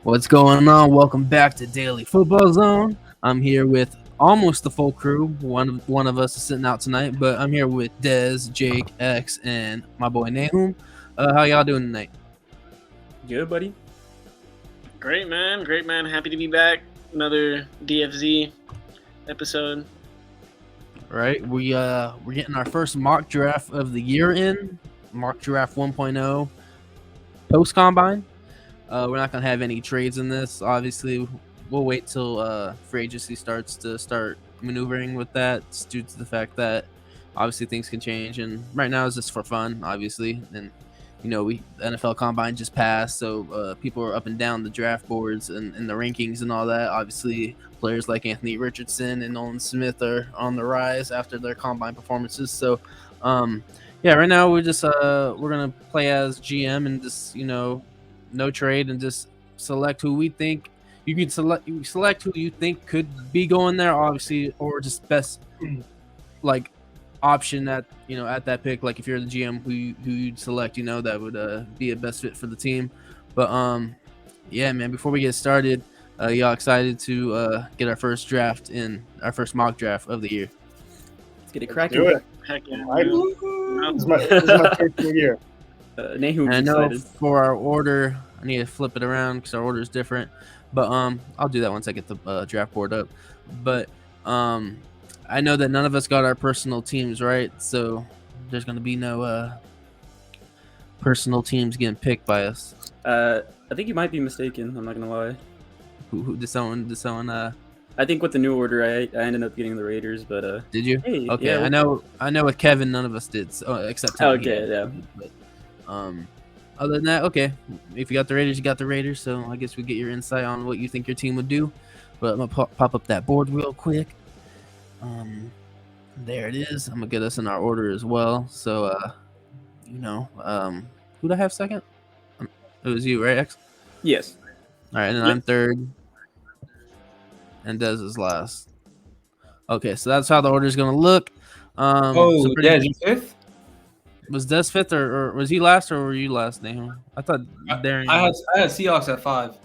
What's going on? Welcome back to Daily Football Zone. I'm here with almost the full crew. One of us is sitting out tonight, but I'm here with Dez, Jake, X, and my boy Nahum. How y'all doing tonight? Good, buddy. Great, man. Great, man. Happy to be back. Another DFZ episode. Right, we're getting our first mock draft of the year in mock draft 1.0 post combine. We're not gonna have any trades in this. Obviously, we'll wait till free agency starts to start maneuvering with that. It's due to the fact that obviously things can change, and right now it's just for fun, obviously. And the NFL Combine just passed, so people are up and down the draft boards and the rankings and all that. Obviously, players like Anthony Richardson and Nolan Smith are on the rise after their Combine performances. So, yeah, right now we're gonna play as GM and just no trade and just select who we think. You select who you think could be going there, obviously, or just best like option at that pick. Like if you're the GM, who you'd select, that would be a best fit for the team. But yeah, man. Before we get started, y'all excited to get our first mock draft of the year? Let's get it cracking. Do it. Heck yeah. This is my first year. Nahum's And I know excited. for our order, I need to flip it around because our order is different. But I'll do that once I get the draft board up. But I know that none of us got our personal teams right, so there's gonna be no personal teams getting picked by us. I think you might be mistaken. I'm not gonna lie. Who did someone? I think with the new order, I ended up getting the Raiders, but Did you? hey, Okay, yeah, I know with Kevin, none of us did, so, except him. Okay, yeah. But, other than that, okay. If you got the Raiders, you got the Raiders. So I guess we get your insight on what you think your team would do. But I'm gonna pop up that board real quick. There it is. I'm gonna get us in our order as well. So, who'd I have second? It was you, right, X? Yes. All right, and then I'm third, and Dez is last. Okay, so that's how the order is gonna look. Dez, you fifth? Was Des fifth, or was he last, or were you last, Nahum? I thought Darren. I had Seahawks at 5.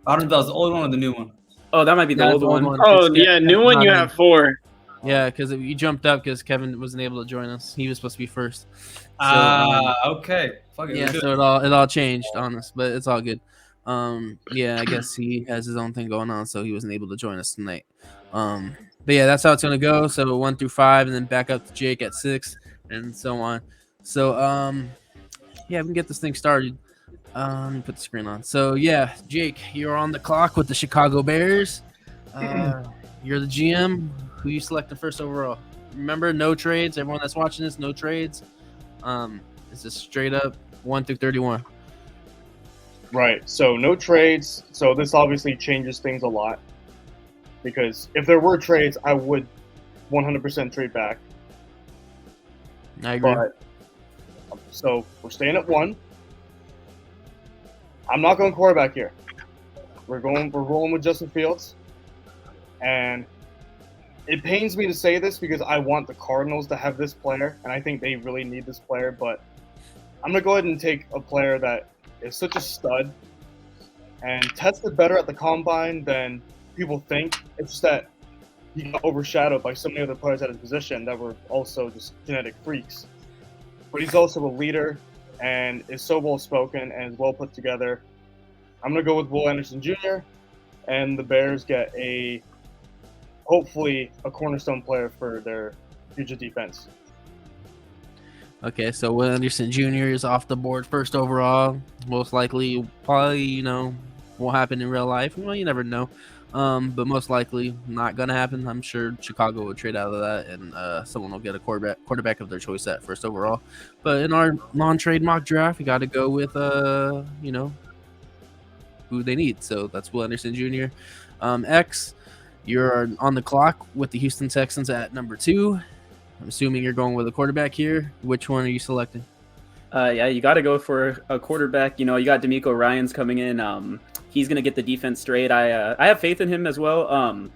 I don't know if that was the old one or the new one. Oh, that might be the That's old the old one. one. Oh, It's yeah. New one, you have 4. Yeah, because you jumped up because Kevin wasn't able to join us. He was supposed to be first. So, Okay. Fuck it. yeah, Good. so it all changed on us, but it's all good. Yeah, I guess he has his own thing going on, so he wasn't able to join us tonight. But yeah, that's how it's gonna go. So 1 through 5, and then back up to Jake at 6, and so on. So yeah, we can get this thing started. Let me put the screen on. So yeah, Jake, you're on the clock with the Chicago Bears. You're the GM. Who you selecting first overall? Remember, no trades. Everyone that's watching this, no trades. It's just straight up 1 through 31. Right. So no trades. So this obviously changes things a lot. Because if there were trades, I would 100% trade back. I agree. But so we're staying at 1. I'm not going quarterback here. We're rolling with Justin Fields. And it pains me to say this because I want the Cardinals to have this player, and I think they really need this player, but I'm going to go ahead and take a player that is such a stud and tested better at the Combine than people think. It's just that he got overshadowed by so many other players at his position that were also just genetic freaks. But he's also a leader and is so well-spoken and is well put together. I'm going to go with Will Anderson Jr., and the Bears get hopefully a cornerstone player for their future defense. Okay, so Will Anderson Jr. is off the board first overall. Most likely, probably, won't happen in real life. Well, you never know. But most likely not going to happen. I'm sure Chicago would trade out of that, and someone will get a quarterback of their choice at first overall. But in our non-trade mock draft, we got to go with, who they need. So that's Will Anderson Jr. X, you're on the clock with the Houston Texans at number 2. I'm assuming you're going with a quarterback here. Which one are you selecting? Yeah, you got to go for a quarterback. You got D'Amico Ryans coming in. He's gonna get the defense straight. I have faith in him as well.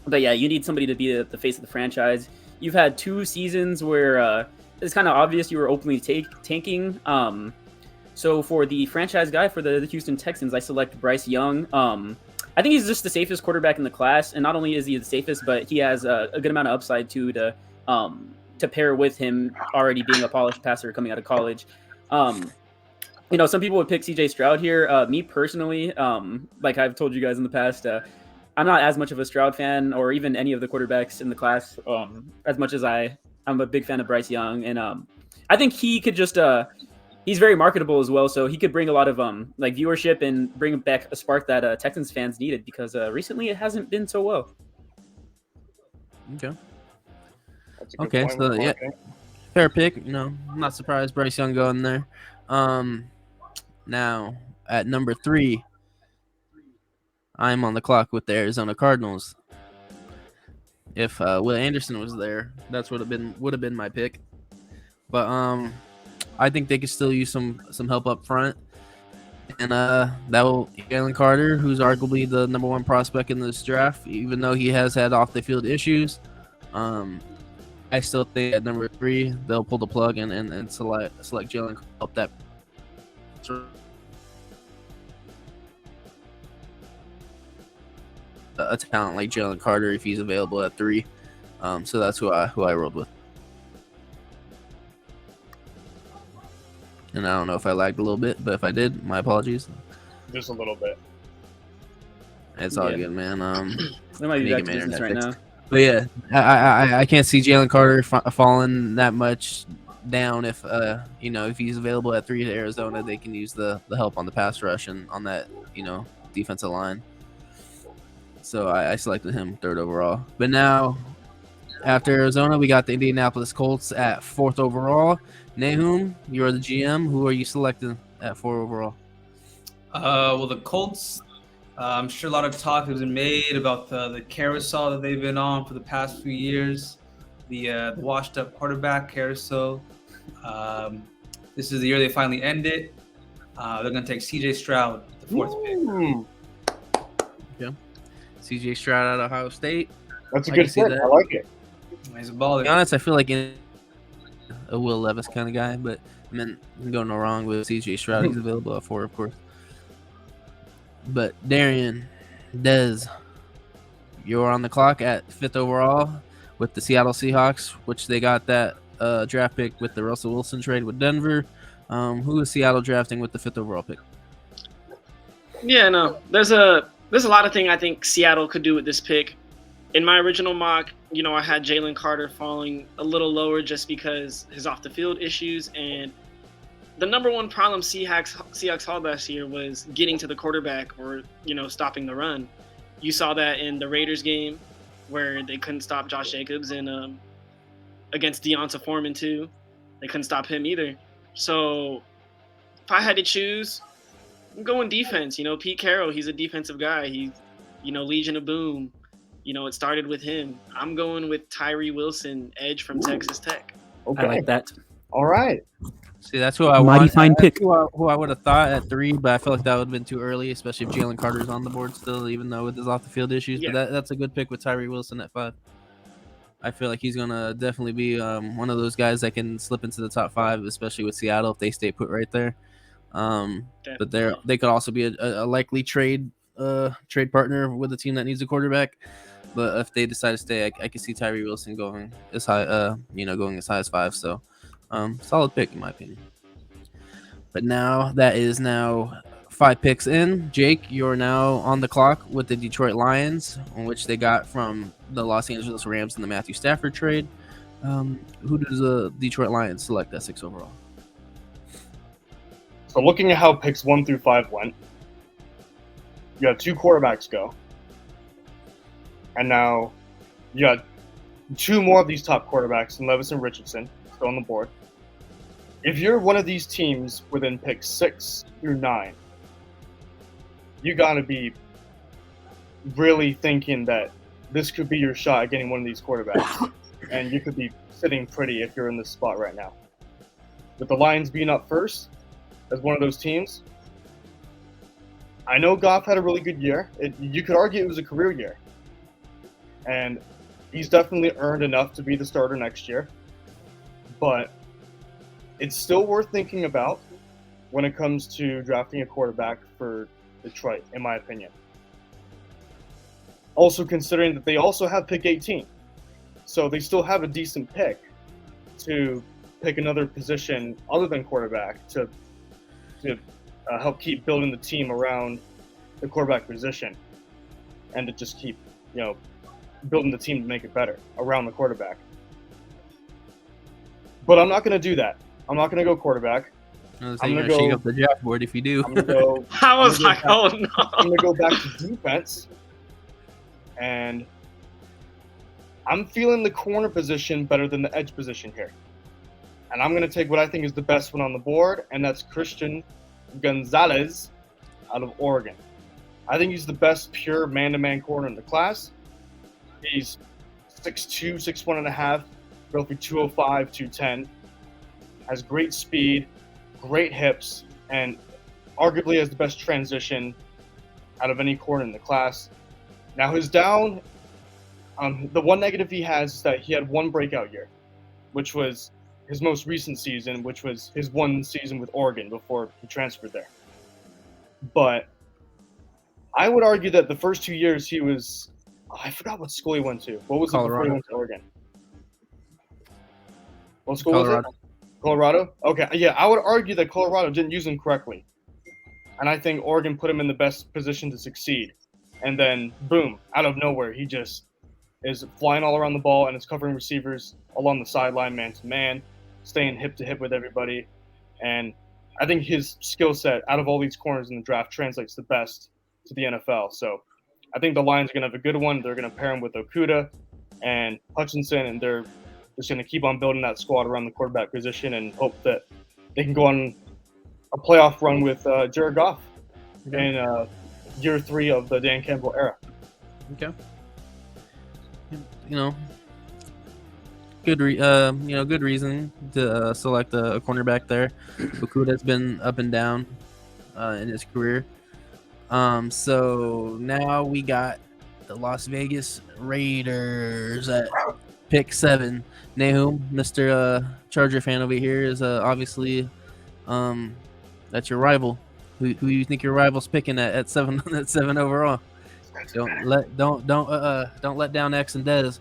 But yeah, you need somebody to be the face of the franchise. You've had 2 seasons where it's kind of obvious you were openly tanking. So for the franchise guy for the Houston Texans, I select Bryce Young. I think he's just the safest quarterback in the class, and not only is he the safest, but he has a good amount of upside too to pair with him already being a polished passer coming out of college. You know, some people would pick CJ Stroud here. Me personally, like I've told you guys in the past, I'm not as much of a Stroud fan or even any of the quarterbacks in the class as much as I'm a big fan of Bryce Young. And I think he could just he's very marketable as well. So he could bring a lot of like viewership and bring back a spark that Texans fans needed because recently it hasn't been so well. Okay. That's a good Okay, point so with yeah, marketing. fair pick. You know, I'm not surprised Bryce Young going there. Now at number 3, I'm on the clock with the Arizona Cardinals. If Will Anderson was there, that's would have been my pick. But I think they could still use some help up front. And that will Jalen Carter, who's arguably the number 1 prospect in this draft, even though he has had off the field issues. I still think at number 3 they'll pull the plug and select Jalen Carter, help that a talent like Jalen Carter if he's available at 3. So that's who I rolled with. And I don't know if I lagged a little bit, but if I did, my apologies. Just a little bit. It's all Yeah. good, man. They might be Need back to to get my business right internet now. But yeah, I can't see Jalen Carter falling that much down if if he's available at 3 to Arizona, they can use the help on the pass rush and on that defensive line. So I selected him 3rd overall. But now after Arizona, we got the Indianapolis Colts at 4th overall. Nahum, you're the GM. Who are you selecting at 4 overall? Well, the Colts, I'm sure a lot of talk has been made about the carousel that they've been on for the past few years, the washed-up quarterback carousel. This is the year they finally end it. They're going to take CJ Stroud, the 4th pick. Ooh, CJ Stroud out of Ohio State. that's a I good can see pick. that. I like it. He's a To baller. be honest, I feel like a Will Levis kind of guy, but I mean, you can go no wrong with CJ Stroud. He's available at 4, of course. But Darian, Dez, you're on the clock at 5th overall with the Seattle Seahawks, which they got that draft pick with the Russell Wilson trade with Denver. Who is Seattle drafting with the 5th overall pick? Yeah, no. There's a lot of things I think Seattle could do with this pick. In my original mock, I had Jalen Carter falling a little lower just because his off the field issues, and the number 1 problem Seahawks had last year was getting to the quarterback or stopping the run. You saw that in the Raiders game where they couldn't stop Josh Jacobs, and against Deonta Foreman too, they couldn't stop him either. So if I had to choose, I'm going defense. Pete Carroll, he's a defensive guy. He's Legion of Boom. It started with him. I'm going with Tyree Wilson, edge from Texas Tech. Okay. I like that. All right. See, that's who I Mighty want. fine That's pick. who I would have thought at 3, but I feel like that would have been too early, especially if Jalen Carter's on the board still, even though with his off the field issues. Yeah. But that's a good pick with Tyree Wilson at 5. I feel like he's gonna definitely be one of those guys that can slip into the top 5, especially with Seattle if they stay put right there. But they could also be a likely trade partner with a team that needs a quarterback. But if they decide to stay, I can see Tyree Wilson going as high, going as high as 5. So, solid pick in my opinion. But that is 5 picks in. Jake, you're now on the clock with the Detroit Lions, on which they got from the Los Angeles Rams in the Matthew Stafford trade. Who does the Detroit Lions select at 6 overall? So looking at how picks 1 through 5 went, you got 2 quarterbacks go. And now you got 2 more of these top quarterbacks in Levis and Richardson still on the board. If you're one of these teams within picks 6 through 9, you got to be really thinking that this could be your shot at getting one of these quarterbacks. And you could be sitting pretty if you're in this spot right now. With the Lions being up first as one of those teams, I know Goff had a really good year. You could argue it was a career year. And he's definitely earned enough to be the starter next year. But it's still worth thinking about. when it comes to drafting a quarterback for Detroit, in my opinion. Also considering that they also have pick 18. So they still have a decent pick to pick another position other than quarterback to help keep building the team around the quarterback position, and to just keep, building the team to make it better around the quarterback. But I'm not going to do that. I'm not going to go quarterback. I'm I'm gonna gonna shake go- up the draft board if you do. I'm going to go. I was I'm gonna like, go oh no. I'm going to go back to defense, and I'm feeling the corner position better than the edge position here. And I'm going to take what I think is the best one on the board, and that's Christian Gonzalez out of Oregon. I think he's the best pure man-to-man corner in the class. He's 6'2", 6'1.5", roughly 205, 210. Has great speed, great hips, and arguably has the best transition out of any corner in the class. Now his down, the one negative he has is that he had one breakout year, which was his most recent season, which was his one season with Oregon before he transferred there. But I would argue that the first 2 years he was, I forgot what school he went to. What was it before he Colorado. went to Oregon? What school was Colorado. it? Colorado? Okay, yeah, I would argue that Colorado didn't use him correctly. And I think Oregon put him in the best position to succeed. And then, boom, out of nowhere, he just is flying all around the ball and is covering receivers along the sideline, man to man, staying hip to hip with everybody. And I think his skill set out of all these corners in the draft translates the best to the NFL. So I think the Lions are going to have a good one. They're going to pair him with Okudah and Hutchinson, and they're just going to keep on building that squad around the quarterback position and hope that they can go on a playoff run with Jared Goff in year 3 of the Dan Campbell era. Okay. Good reason to select a cornerback there. Okudah's been up and down in his career. So now we got the Las Vegas Raiders at pick 7. Nahum, Mr. Charger fan over here, is obviously that's your rival. Who you think your rival's picking at 7 at 7 overall? Don't let down X and Dez.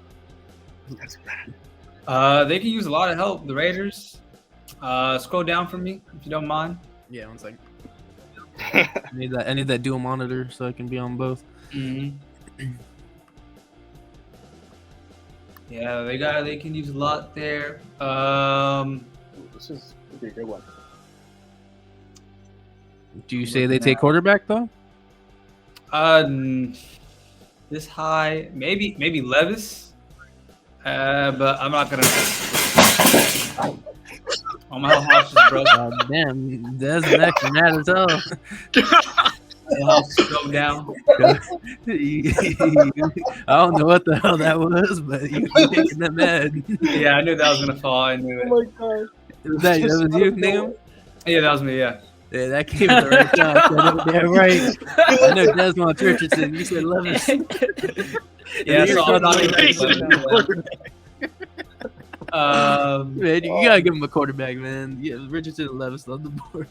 They can use a lot of help. The Raiders. Scroll down for me if you don't mind. Yeah, 1 second. I need that dual monitor so I can be on both. Yeah, they can use a lot there. This is gonna be a good one. Do you say they take quarterback though? This high, maybe Levis. But I'm not gonna. Oh my whole house is broke. Damn, Dez and X are mad as hell. The house is broke down. I don't know what the hell that was, but you making them mad. Yeah, I knew that was gonna fall. I knew it. Oh my god. that was you, Nahum? Yeah, that was me. Yeah. Yeah, that came at the right time. So damn right. I know Desmond Richardson. You said Levis. Yeah, You're so I'm not talking even. Man, you gotta give him a quarterback, man. Yeah, Richardson and Levis on the board.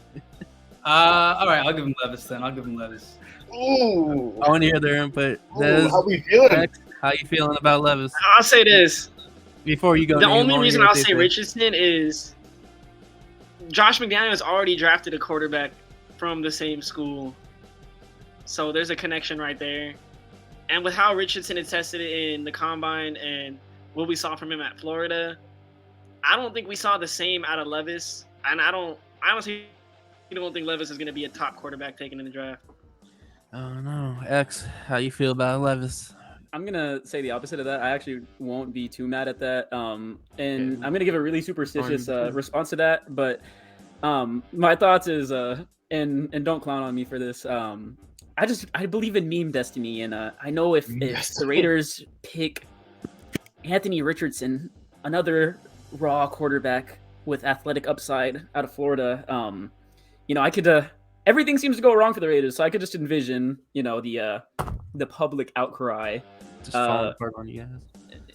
All right, I'll give him Levis then. I'll give him Levis. Ooh. I want to hear their input. Ooh, Des, how we feeling? X, how you feeling about Levis? I'll say this. Before you go, The Nahum, I only wanna reason hear what I'll they say say. Richardson is Josh McDaniels already drafted a quarterback from the same school. So there's a connection right there. And with how Richardson had tested it in the combine and what we saw from him at Florida, I don't think we saw the same out of Levis. And I honestly don't think Levis is going to be a top quarterback taken in the draft. Oh no, X, how you feel about Levis? I'm gonna say the opposite of that. I actually won't be too mad at that. And I'm gonna give a really superstitious response to that. But my thoughts is and don't clown on me for this. I believe in meme destiny, and I know if the Raiders pick Anthony Richardson, another raw quarterback with athletic upside out of Florida, I could. Everything seems to go wrong for the Raiders, so I could just envision, the public outcry. Just falling apart on you guys.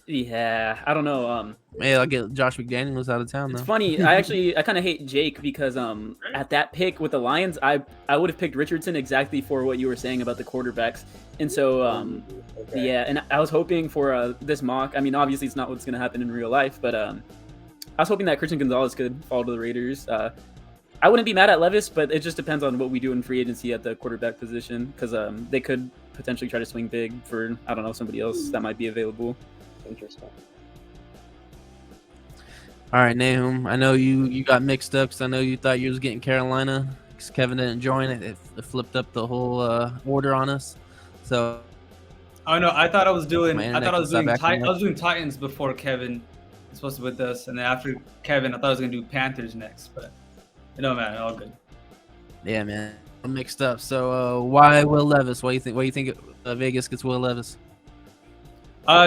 Yeah, I don't know. Hey, I'll get Josh McDaniels out of town It's though. funny. I kind of hate Jake because at that pick with the Lions, I would have picked Richardson exactly for what you were saying about the quarterbacks, and so Okay. yeah, and I was hoping for this mock. I mean, obviously it's not what's gonna happen in real life, but I was hoping that Christian Gonzalez could fall to the Raiders. I wouldn't be mad at Levis, but it just depends on what we do in free agency at the quarterback position because they could potentially try to swing big for, I don't know, somebody else that might be available. Interesting. All right, Nahum. I know you got mixed up because I know you thought you was getting Carolina because Kevin didn't join it. It flipped up the whole order on us. So Oh no, I thought I was doing. My I internet thought I was can doing. stop acting I was doing Titans before Kevin was supposed to be with us, and then after Kevin, I thought I was gonna do Panthers next. But no, man, all good. yeah, man, I'm mixed up. So why Will Levis? What do you think? What do you think Vegas gets Will Levis?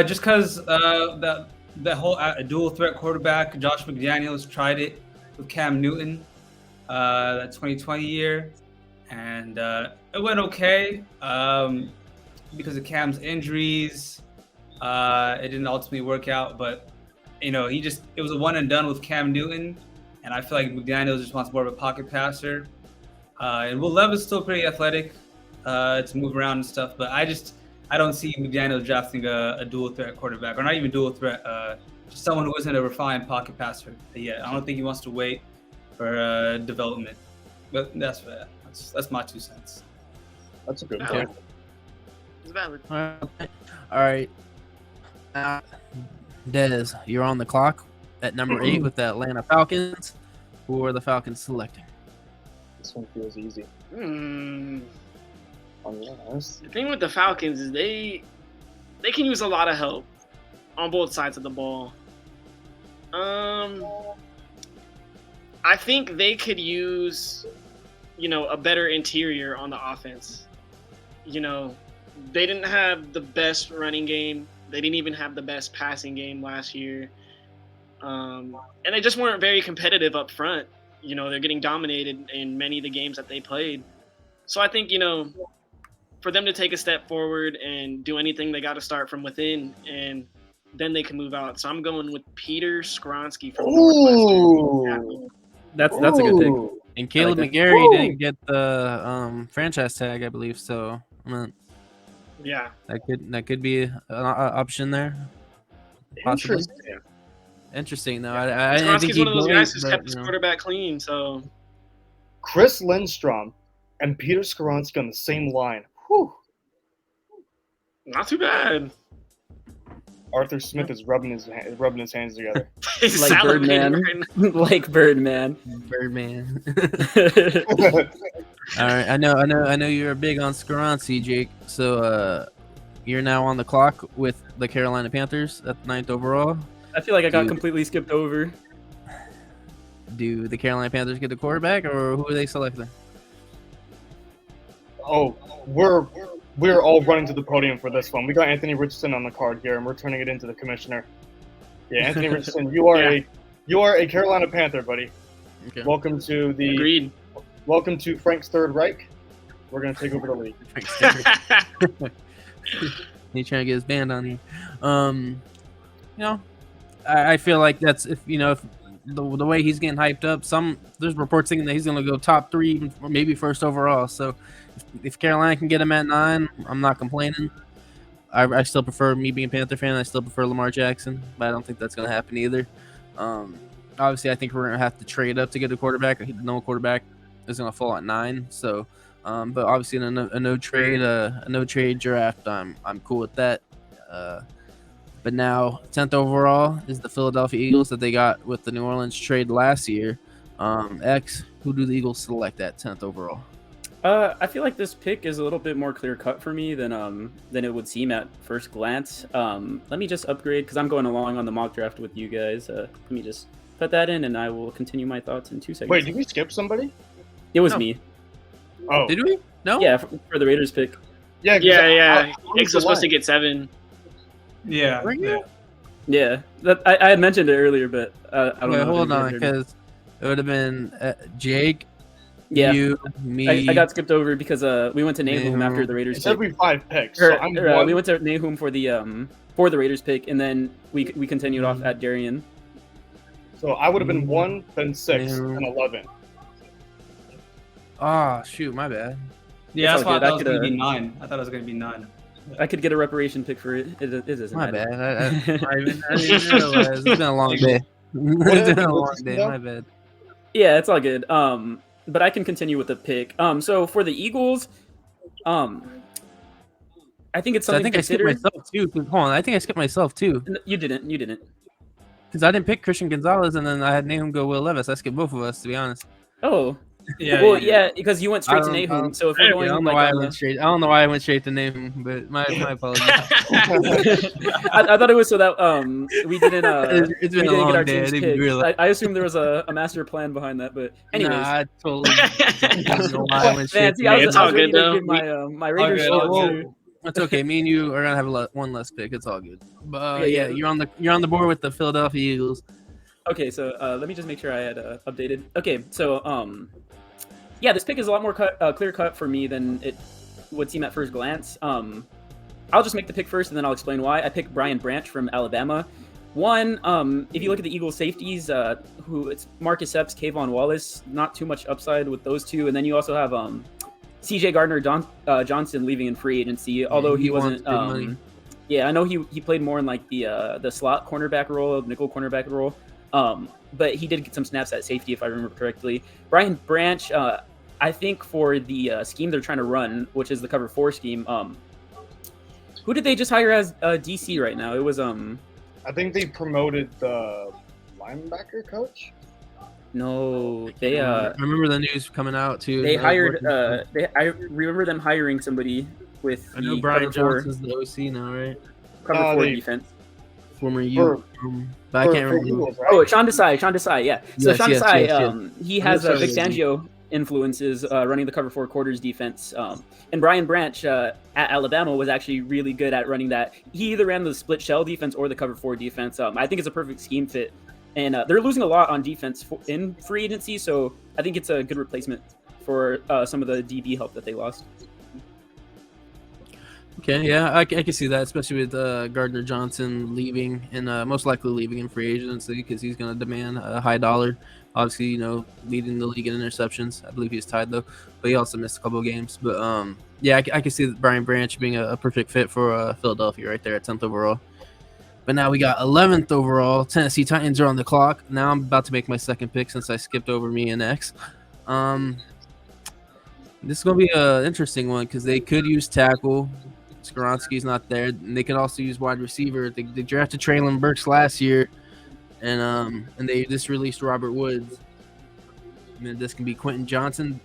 Just because that whole dual threat quarterback, Josh McDaniels tried it with Cam Newton, that 2020 year, and it went okay. Because of Cam's injuries, it didn't ultimately work out. But you know, it was a one and done with Cam Newton, and I feel like McDaniels just wants more of a pocket passer. And Will Levis is still pretty athletic to move around and stuff, but I don't see McDaniels drafting a dual threat quarterback, or not even dual threat, just someone who isn't a refined pocket passer yet. I don't think he wants to wait for development. But that's my 2 cents. That's a good Okay. point. It's valid. All right. Dez, you're on the clock at number 8 with the Atlanta Falcons. Who are the Falcons selecting? This one feels easy. Unless The thing with the Falcons is they can use a lot of help on both sides of the ball. I think they could use, a better interior on the offense. They didn't have the best running game. They didn't even have the best passing game last year. And they just weren't very competitive up front. They're getting dominated in many of the games that they played. So I think, for them to take a step forward and do anything, they got to start from within, and then they can move out. So I'm going with Peter Skronsky from Northwestern. Ooh. That's a good pick. Ooh. And Caleb like that. McGarry Ooh. didn't get the franchise tag, I believe. So Yeah. that could be an option there. Possibly. Interesting. Interesting though. I didn't think Skronsky's one of those he'd guys wait, who's but, kept his quarterback clean. So Chris Lindstrom and Peter Skronsky on the same line. Whew. not too bad. Arthur Smith is rubbing his hands together. He's Like salivating Birdman. right now. Like Birdman. Birdman. All right, I know you're big on Skronsky, Jake. So you're now on the clock with the Carolina Panthers at the 9th overall. I feel like I got Dude. completely skipped over. Do the Carolina Panthers get the quarterback, or who are they selecting? Oh, we're all running to the podium for this one. We got Anthony Richardson on the card here, and we're turning it into the commissioner. Yeah, Anthony Richardson, you are a Carolina Panther, buddy. Okay. Welcome to Agreed. Frank's Third Reich. We're gonna take over the league. He's trying to get his band on here. I feel like that's if the way he's getting hyped up. There's reports saying that he's going to go top 3, or maybe first overall. So if Carolina can get him at 9, I'm not complaining. I still prefer, me being a Panther fan, I still prefer Lamar Jackson, but I don't think that's going to happen either. Obviously, I think we're going to have to trade up to get a quarterback. No quarterback is going to fall at 9. So, but obviously in a no trade draft, I'm cool with that. But now 10th overall is the Philadelphia Eagles that they got with the New Orleans trade last year. X, who do the Eagles select at 10th overall? I feel like this pick is a little bit more clear cut for me than it would seem at first glance. Let me just upgrade because I'm going along on the mock draft with you guys. Let me just put that in, and I will continue my thoughts in 2 seconds. Wait, did we skip somebody? It was No. me. Oh, Did we? No. Yeah, for the Raiders pick. yeah, 'cause Yeah. I X was supposed to get 7. Yeah. Were you? Yeah, I had mentioned it earlier, but I don't Wait, know. hold if you on, guys heard me. because it would have been Jake, Yeah, You, me. I got skipped over because we went to Nahum after Nahum. the Raiders It said pick. we 5 picks, so I'm one. We went to Nahum for the Raiders pick, and then we continued off at Darien. So I would have been 1, then 6, Nahum. and 11. Oh shoot, my bad. Yeah, It's that's all why I good. thought it was gonna be 9. I thought it was gonna be 9. I could get a reparation pick for it. It doesn't My matter. bad. I didn't realize. It's been a long day. It's been a long day. My bad. Yeah, it's all good. But I can continue with the pick. So for the Eagles, I think it's So I something think to I skipped consider. myself too. Hold on, I think I skipped myself too You didn't. because I didn't pick Christian Gonzalez and then I had Nahum go Will Levis. I skipped both of us to be honest. Oh, Yeah. well, yeah, because you went straight to I don't- Nahum. So if Yeah, we're I going don't know like why I on went the, straight. I don't know why I went straight to Nahum, but my apologies. I thought it was so that we didn't It's we been a didn't long get our day. I teams didn't picked. realize. I assumed there was a master plan behind that, but anyways. Nah, I totally don't know why I went straight Man, to see, I was, It's I all was ready good, to though. give my Raiders good, shot. all so- good. It's okay. Me and you are gonna have one less pick. It's all good. But Yeah, yeah, you're on the board with the Philadelphia Eagles. Okay, so let me just make sure I had updated. Okay, so yeah, this pick is a lot more clear cut for me than it would seem at first glance. I'll just make the pick first, and then I'll explain why. I picked Brian Branch from Alabama. One, if you look at the Eagles safeties, who it's Marcus Epps, Kayvon Wallace, not too much upside with those two, and then you also have C.J. Gardner Johnson leaving in free agency, although he wants wasn't. big money. Yeah, I know he played more in like the slot cornerback role, nickel cornerback role. But he did get some snaps at safety, if I remember correctly. Brian Branch, I think for the scheme they're trying to run, which is the cover 4 scheme. Who did they just hire as DC right now? It was I think they promoted the linebacker coach. no, they I remember the news coming out too. they I was hired working- I remember them hiring somebody with I know the Brian cover 4, Johnson's the OC now, right? cover 4 they- defense. Former For- but I For- can't for remember. who. Eagles, right? Oh, Sean Desai, yeah. So Yes, Sean yes, Desai, yes, yes. he has I'm Vic sorry, Fangio influences running the cover 4 quarters defense. And Brian Branch at Alabama was actually really good at running that. He either ran the split shell defense or the cover 4 defense. I think it's a perfect scheme fit. And they're losing a lot on defense in free agency, so I think it's a good replacement for some of the DB help that they lost. Okay, yeah, I can see that, especially with Gardner Johnson leaving and most likely leaving in free agency because he's going to demand a high dollar. Obviously, leading the league in interceptions. I believe he's tied though, but he also missed a couple of games. But yeah, I can see Brian Branch being a perfect fit for Philadelphia right there at 10th overall. But now we got 11th overall. Tennessee Titans are on the clock. Now I'm about to make my second pick since I skipped over me and X. This is going to be an interesting one because they could use tackle. Skoronski's not there. And they could also use wide receiver. They drafted Traylon Burks last year, and they just released Robert Woods. I mean, this can be Quentin Johnston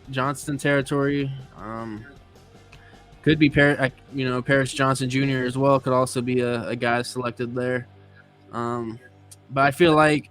territory. Could be Paris Johnson Jr. as well. Could also be a guy selected there. But I feel like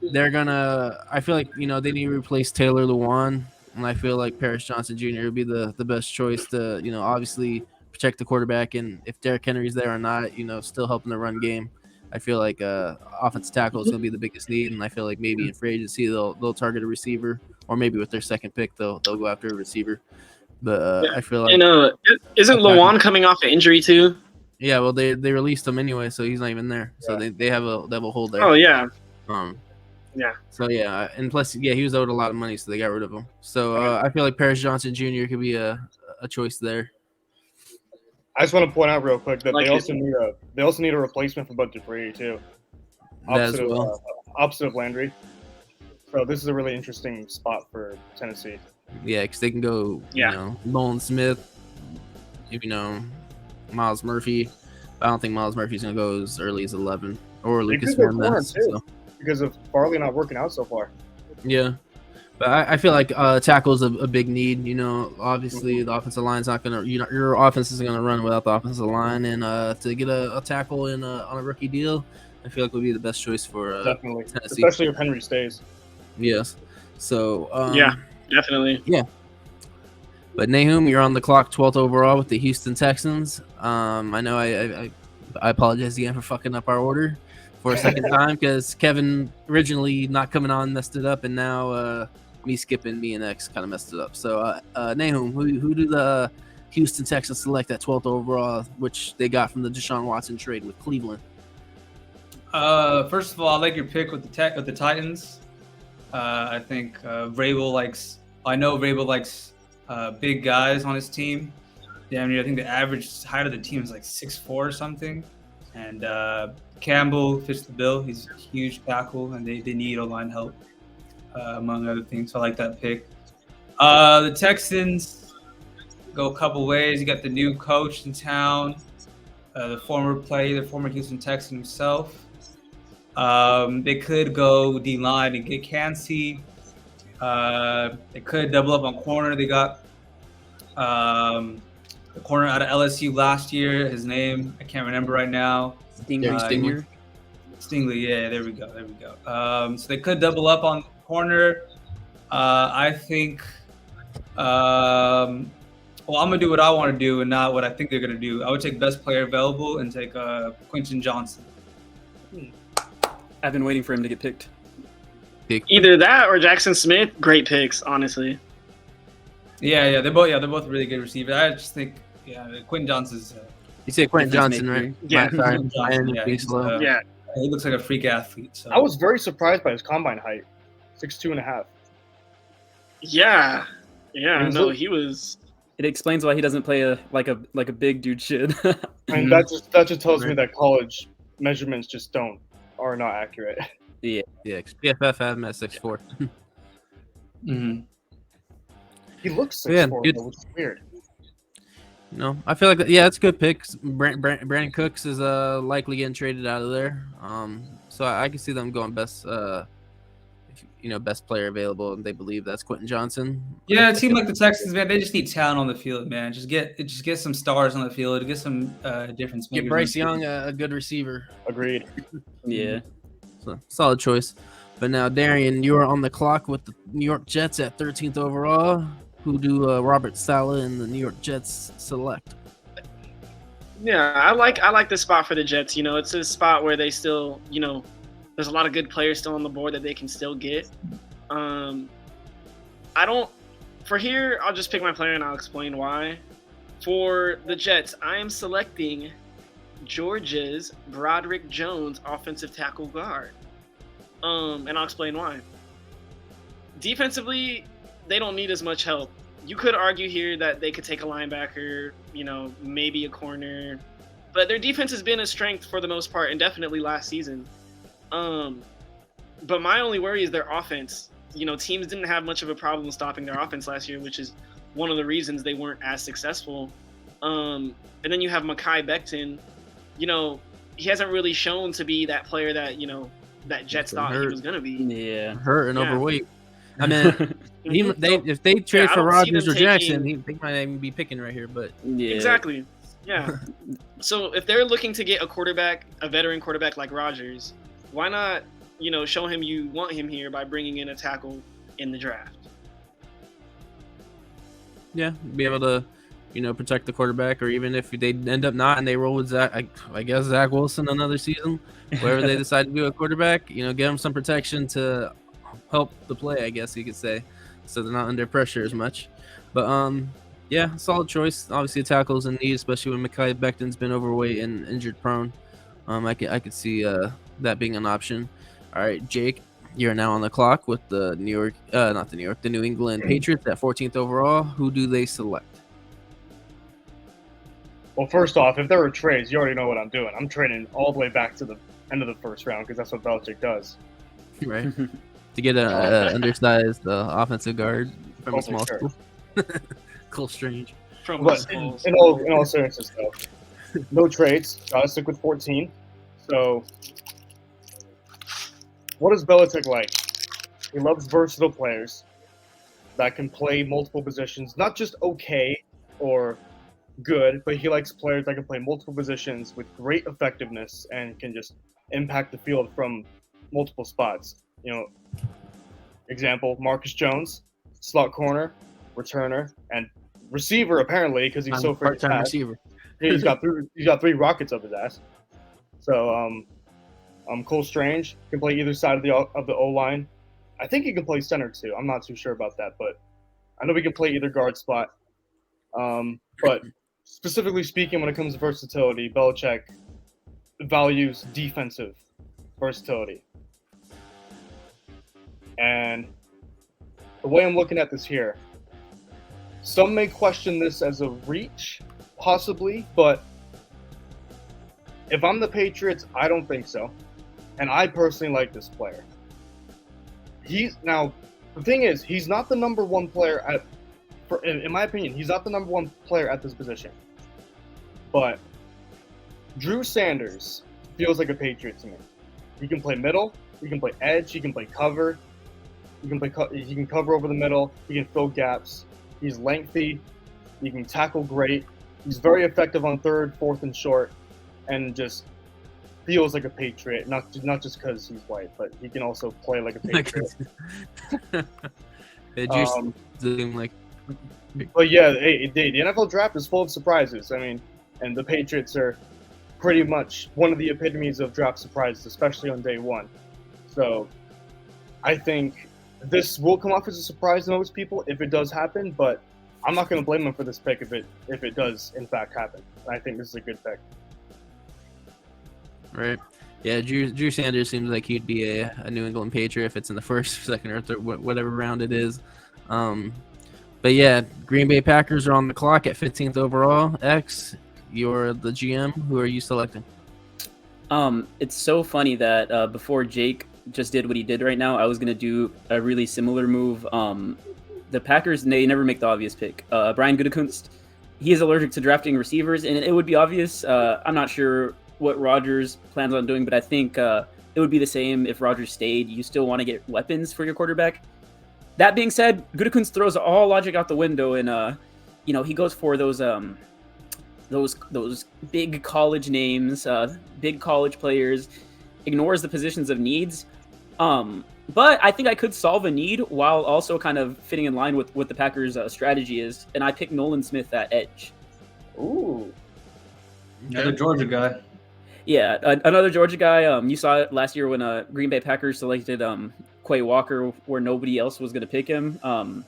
they need to replace Taylor Lewan, and I feel like Paris Johnson Jr. would be the best choice to obviously protect the quarterback, and if Derrick Henry's there or not, still helping the run game. I feel like offensive tackle is going to be the biggest need, and I feel like maybe in free agency they'll target a receiver, or maybe with their second pick they'll go after a receiver. But I feel like isn't Lawan coming off an injury too? yeah, well they released him anyway, so he's not even there. So they have a hold there. Oh yeah, Yeah. So yeah, and plus he was owed a lot of money, so they got rid of him. So I feel like Paris Johnson Jr. could be a choice there. I just want to point out real quick that Like they also need a replacement for Bud Dupree too. That as well. Opposite of Landry. So this is a really interesting spot for Tennessee. Yeah, because they can go, Nolan Smith, Miles Murphy. I don't think Miles Murphy's going to go as early as 11 or Lucas could go Van corner, too. Because of Farley not working out so far. Yeah. But I feel like tackle is a big need. Obviously the offensive line's not going to, your offense isn't going to run without the offensive line. And to get a tackle on a rookie deal, I feel like would be the best choice for Definitely. Tennessee. Especially if Henry stays. Yes. So, yeah, definitely. But Nahum, you're on the clock, 12th overall with the Houston Texans. I know I apologize again for fucking up our order for a second time because Kevin originally not coming on messed it up, and now me skipping me and X kind of messed it up. So, Nahum, who do the Houston Texans select at 12th overall, which they got from the Deshaun Watson trade with Cleveland? First of all, I like your pick with the Titans. I think Vrabel likes. I know Vrabel likes big guys on his team. Damn near, I think the average height of the team is like 6'4" or something. And Campbell fits the bill. He's a huge tackle, and they need O-line help, among other things. So I like that pick. The Texans go a couple ways. You got the new coach in town, the former Houston Texan himself. They could go D-line and get Kancey. They could double up on corner. They got the corner out of LSU last year. His name I can't remember right now. Stingley. Stingley, yeah, there we go. So they could double up on corner. I think. I'm gonna do what I want to do and not what I think they're gonna do. I would take best player available and take Quentin Johnson. I've been waiting for him to get picked. Either that or Jackson Smith. Great picks, honestly. Yeah, they're both really good receivers. I just think, Quentin Johnson's. You say Quentin Johnson, right? Yeah. Sorry. Johnson, Yeah. He looks like a freak athlete. So. I was very surprised by his combine height, 6'2.5". Yeah. No, He he was. It explains why he doesn't play like a big dude should. And that just tells me that college measurements just are not accurate. Yeah, PFF had him at 6'4". Mm-hmm. He looks 6'4", Yeah, though, which is weird. No, I feel like it's a good pick. Brandon Cooks is likely getting traded out of there. So I can see them going best player available, and they believe that's Quentin Johnson. Yeah, a team like the Texans, man, they just need talent on the field, man. Just get some stars on the field, get some difference makers. Get Bryce Young a good receiver. Agreed. Yeah. So, solid choice. But now, Darian, you are on the clock with the New York Jets at 13th overall. Who do Robert Saleh and the New York Jets select? Yeah, I like this spot for the Jets. It's a spot where they still, there's a lot of good players still on the board that they can still get. For here, I'll just pick my player and I'll explain why. For the Jets, I am selecting Georgia's Broderick Jones, offensive tackle guard. And I'll explain why. Defensively, they don't need as much help. You could argue here that they could take a linebacker, maybe a corner, but their defense has been a strength for the most part, and definitely last season. But my only worry is their offense. Teams didn't have much of a problem stopping their offense last year, which is one of the reasons they weren't as successful. And then you have Mekhi Becton. He hasn't really shown to be that player that, that Jets thought he was going to be. Yeah. Hurt and overweight. I mean, if they trade for Rodgers or Jackson, they might even be picking right here. But exactly, yeah. So if they're looking to get a veteran quarterback like Rodgers, why not, show him you want him here by bringing in a tackle in the draft? Yeah, be able to, protect the quarterback, or even if they end up not and they roll with Zach Wilson another season, wherever they decide to do a quarterback, give them some protection to help the play, I guess you could say, so they're not under pressure as much. But yeah, solid choice. Obviously, tackles in need, especially when Mekhi Becton's been overweight and injured prone. I could see that being an option. All right, Jake, you're now on the clock with the the New England Patriots at 14th overall. Who do they select? Well, first off, if there were trades, you already know what I'm doing. I'm trading all the way back to the end of the first round because that's what Belichick does. Right. To get a undersized offensive guard from a small school. Cole Strange. But in all seriousness, though, no trades. Gotta stick with 14. So, what is Belichick like? He loves versatile players that can play multiple positions, not just okay or good, but he likes players that can play multiple positions with great effectiveness and can just impact the field from multiple spots. Example, Marcus Jones, slot corner, returner, and receiver, apparently, because he's so freaking fast. Receiver. He's got three rockets up his ass. So Cole Strange can play either side of the O-line. I think he can play center too. I'm not too sure about that, but I know we can play either guard spot. But specifically speaking, when it comes to versatility, Belichick values defensive versatility. And the way I'm looking at this here, some may question this as a reach, possibly, but if I'm the Patriots, I don't think so. And I personally like this player. Now, the thing is, he's not the number one player in my opinion, he's not the number one player at this position. But Drew Sanders feels like a Patriot to me. He can play middle, he can play edge, he can play cover, he can cover over the middle, he can fill gaps. He's lengthy, he can tackle great. He's very effective on third, fourth, and short, and just feels like a Patriot. Not just because he's white, but he can also play like a Patriot. It just seem like. But yeah, the NFL draft is full of surprises. I mean, and the Patriots are pretty much one of the epitomes of draft surprises, especially on day one. So I think this will come off as a surprise to most people if it does happen, but I'm not going to blame him for this pick if it does in fact happen. I think this is a good pick. Right. Yeah, Drew Sanders seems like he'd be a New England Patriot if it's in the first, second, or third, whatever round it is. But yeah, Green Bay Packers are on the clock at 15th overall. X, you're the GM. Who are you selecting? It's so funny that before Jake just did what he did right now, I was gonna do a really similar move. The Packers, they never make the obvious pick. Brian Gutekunst, he is allergic to drafting receivers, and it would be obvious. I'm not sure what Rodgers plans on doing, but I think it would be the same if Rodgers stayed. You still want to get weapons for your quarterback. That being said, Gutekunst throws all logic out the window, and he goes for those big college names, big college players, ignores the positions of needs. But I think I could solve a need while also kind of fitting in line with what the Packers' strategy is, and I picked Nolan Smith at edge. Ooh, Another Georgia guy. Yeah, another Georgia guy. You saw it last year when Green Bay Packers selected Quay Walker, where nobody else was going to pick him.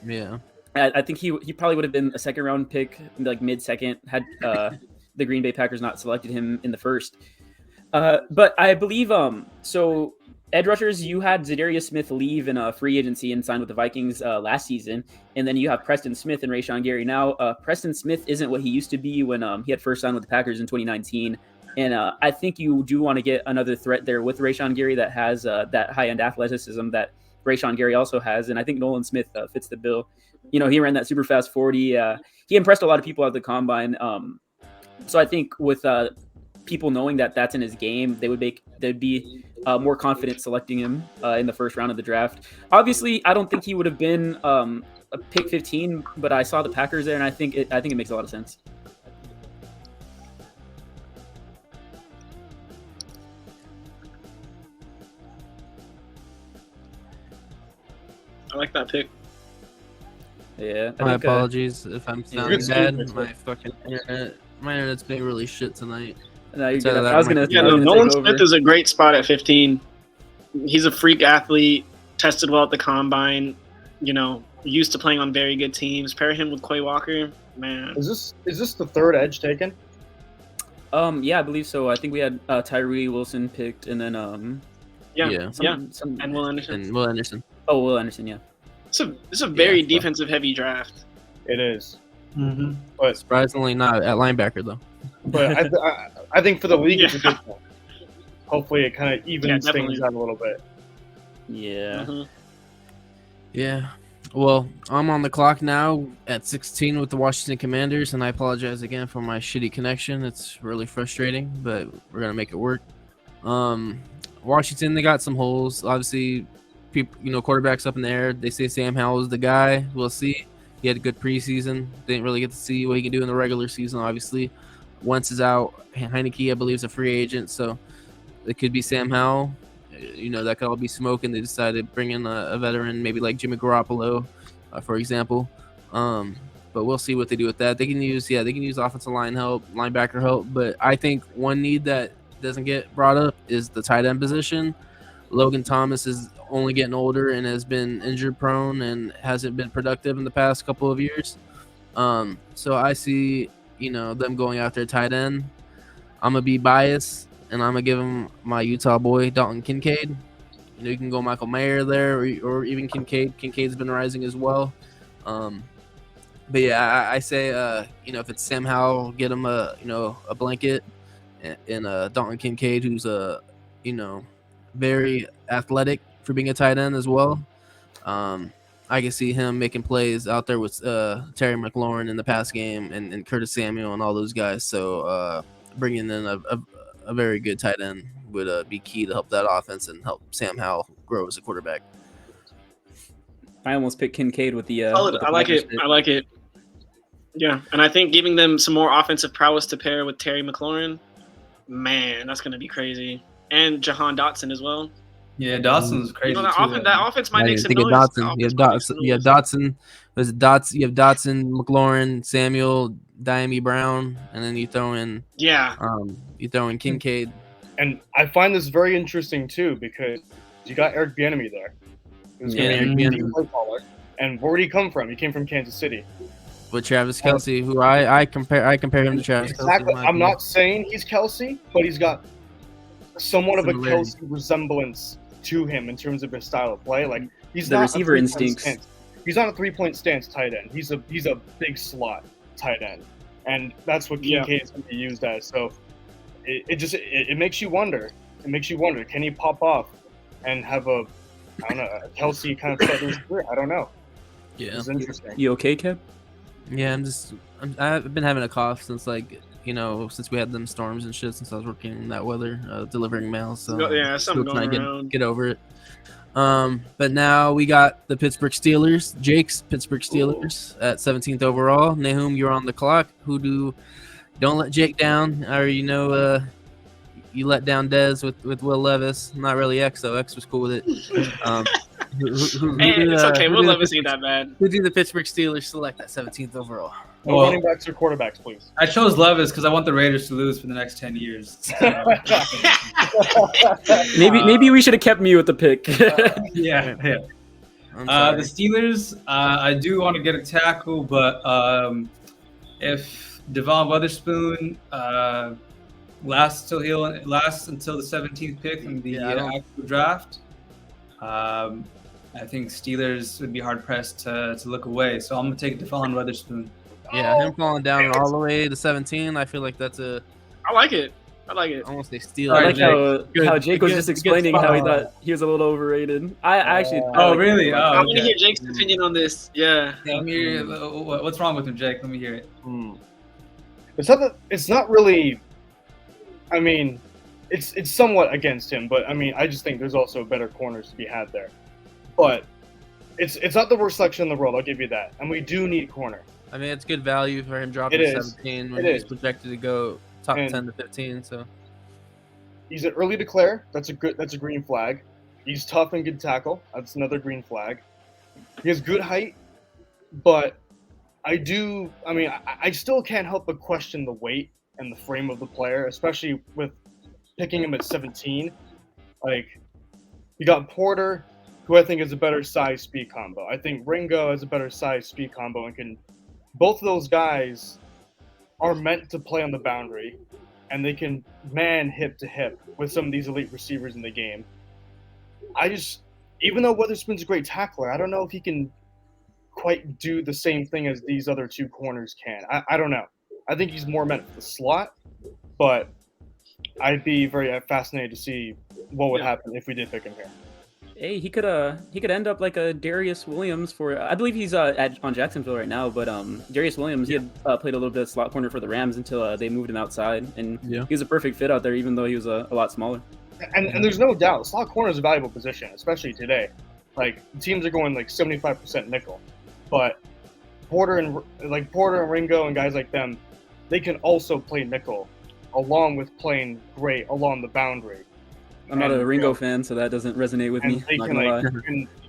Yeah, I think he probably would have been a second round pick, like mid-second, had the Green Bay Packers not selected him in the first. But I believe so. Edge rushers, you had Zadarius Smith leave in a free agency and sign with the Vikings last season, and then you have Preston Smith and Rashawn Gary now. Preston Smith isn't what he used to be when he had first signed with the Packers in 2019. And I think you do want to get another threat there with Rashawn Gary that has that high-end athleticism that Rashawn Gary also has. And I think Nolan Smith fits the bill. He ran that super fast 40. He impressed a lot of people at the combine. So I think with people knowing that that's in his game, they'd be more confident selecting him in the first round of the draft. Obviously, I don't think he would have been a pick 15, but I saw the Packers there, and I think it makes a lot of sense. I like that pick. Yeah. my apologies if I'm sounding Good bad. speed, My fucking internet's been really shit tonight. No, you're So good. that I was might- gonna. Yeah, I was no, gonna Nolan take over. Smith is a great spot at 15. He's a freak athlete, tested well at the combine. Used to playing on very good teams. Pair him with Quay Walker, man. is this the third edge taken? Yeah, I believe so. I think we had Tyree Wilson picked, and then Yeah. some And Will Anderson. And Will Anderson. Oh, Will Anderson, yeah. It's a very so- defensive heavy draft. It is, Mm-hmm. but Surprisingly not at linebacker though. I think for the league it's a Yeah. good one. Hopefully, it kind of evens definitely. things out a little bit. Yeah. Mhm. Yeah. Well, I'm on the clock now at 16 with the Washington Commanders, and I apologize again for my shitty connection. It's really frustrating, but we're gonna make it work. Washington, they got some holes. Obviously, people, quarterbacks up in the air. They say Sam Howell is the guy. We'll see. He had a good preseason. Didn't really get to see what he can do in the regular season. Obviously, Wentz is out. Heineke, I believe, is a free agent, so it could be Sam Howell. That could all be smoke, and they decided to bring in a veteran, maybe like Jimmy Garoppolo, for example. But we'll see what they do with that. They can use offensive line help, linebacker help, but I think one need that doesn't get brought up is the tight end position. Logan Thomas is only getting older and has been injured prone and hasn't been productive in the past couple of years. So I see, them going after tight end. I'm gonna be biased and I'm gonna give him my Utah boy Dalton Kincaid. You can go Michael Mayer there or even Kincaid. Kincaid's been rising as well. But yeah, I say, if it's Sam Howell, get him a blanket, and Dalton Kincaid, who's very athletic for being a tight end as well. I can see him making plays out there with Terry McLaurin in the pass game and Curtis Samuel and all those guys. So bringing in a very good tight end would be key to help that offense and help Sam Howell grow as a quarterback. I almost picked Kincaid with the. I like it. I like it. Yeah, and I think giving them some more offensive prowess to pair with Terry McLaurin, man, that's going to be crazy. And Jahan Dotson as well. Yeah, Dawson's crazy too. That offense might make some noise. Dotson. You have Dotson. There's Dotson. You have Dotson, McLaurin, Samuel, Diami Brown, and then you throw in Kincaid. And I find this very interesting too because you got Eric Bieniemy there. Eric Bieniemy. And where did he come from? He came from Kansas City. With Travis Kelce, who I compare him to Travis exactly. Kelce. I'm not saying he's Kelce, but he's got somewhat of a Kelce resemblance to him in terms of his style of play. Like he's the not receiver instincts. He's not a 3-point stance tight end. He's a big slot tight end, and that's what Kincaid is going to be used as. So it makes you wonder. It makes you wonder: can he pop off and have a Kelce kind of start his career? I don't know. Yeah, it's interesting. You okay, Kev? Yeah, I've been having a cough since since we had them storms and shit since I was working in that weather, delivering mail. So yeah, something going around. Get over it. But now we got the Pittsburgh Steelers, Jake's Pittsburgh Steelers at 17th overall. Nahum, you're on the clock. Don't let Jake down. Or you let down Dez with Will Levis. Not really X though. X was cool with it. It's okay. Will Levis ain't that bad. Who do the Pittsburgh Steelers select at 17th overall? No running backs or quarterbacks, please. I chose Levis because I want the Raiders to lose for the next 10 years. Maybe we should have kept me with the pick. Yeah. The Steelers, I do want to get a tackle, but if Devon Witherspoon lasts until the 17th pick in the actual draft, I think Steelers would be hard pressed to look away. So I'm gonna take Devon Witherspoon. Yeah, him falling down all the way to 17. I feel like that's I like it. Almost a steal. I like how Jake was just explaining how he thought he was a little overrated. I actually. Really? I want to hear Jake's opinion on this. Yeah. Let me hear. What's wrong with him, Jake? Let me hear it. It's not really. I mean, it's somewhat against him, but I mean, I just think there's also better corners to be had there. But it's not the worst selection in the world. I'll give you that, and we do need corner. I mean, it's good value for him dropping to 17 when he's projected to go top 10 to 15. So he's an early declare. That's a green flag. He's tough and good tackle. That's another green flag. He has good height, but I still can't help but question the weight and the frame of the player, especially with picking him at 17. Like, you got Porter, who I think is a better size-speed combo. I think Ringo has a better size-speed combo and can. Both of those guys are meant to play on the boundary, and they can man hip to hip with some of these elite receivers in the game. Even though Witherspoon's a great tackler, I don't know if he can quite do the same thing as these other two corners can. I don't know. I think he's more meant for the slot, but I'd be very fascinated to see what would happen if we did pick him here. Hey, he could end up like a Darius Williams for. I believe he's on Jacksonville right now, but Darius Williams, he had played a little bit of slot corner for the Rams until they moved him outside, and he was a perfect fit out there, even though he was a lot smaller. And there's no doubt, slot corner is a valuable position, especially today. Like, teams are going like 75% nickel, but Porter and Ringo and guys like them, they can also play nickel, along with playing great along the boundary. I'm not a Ringo fan, so that doesn't resonate with me.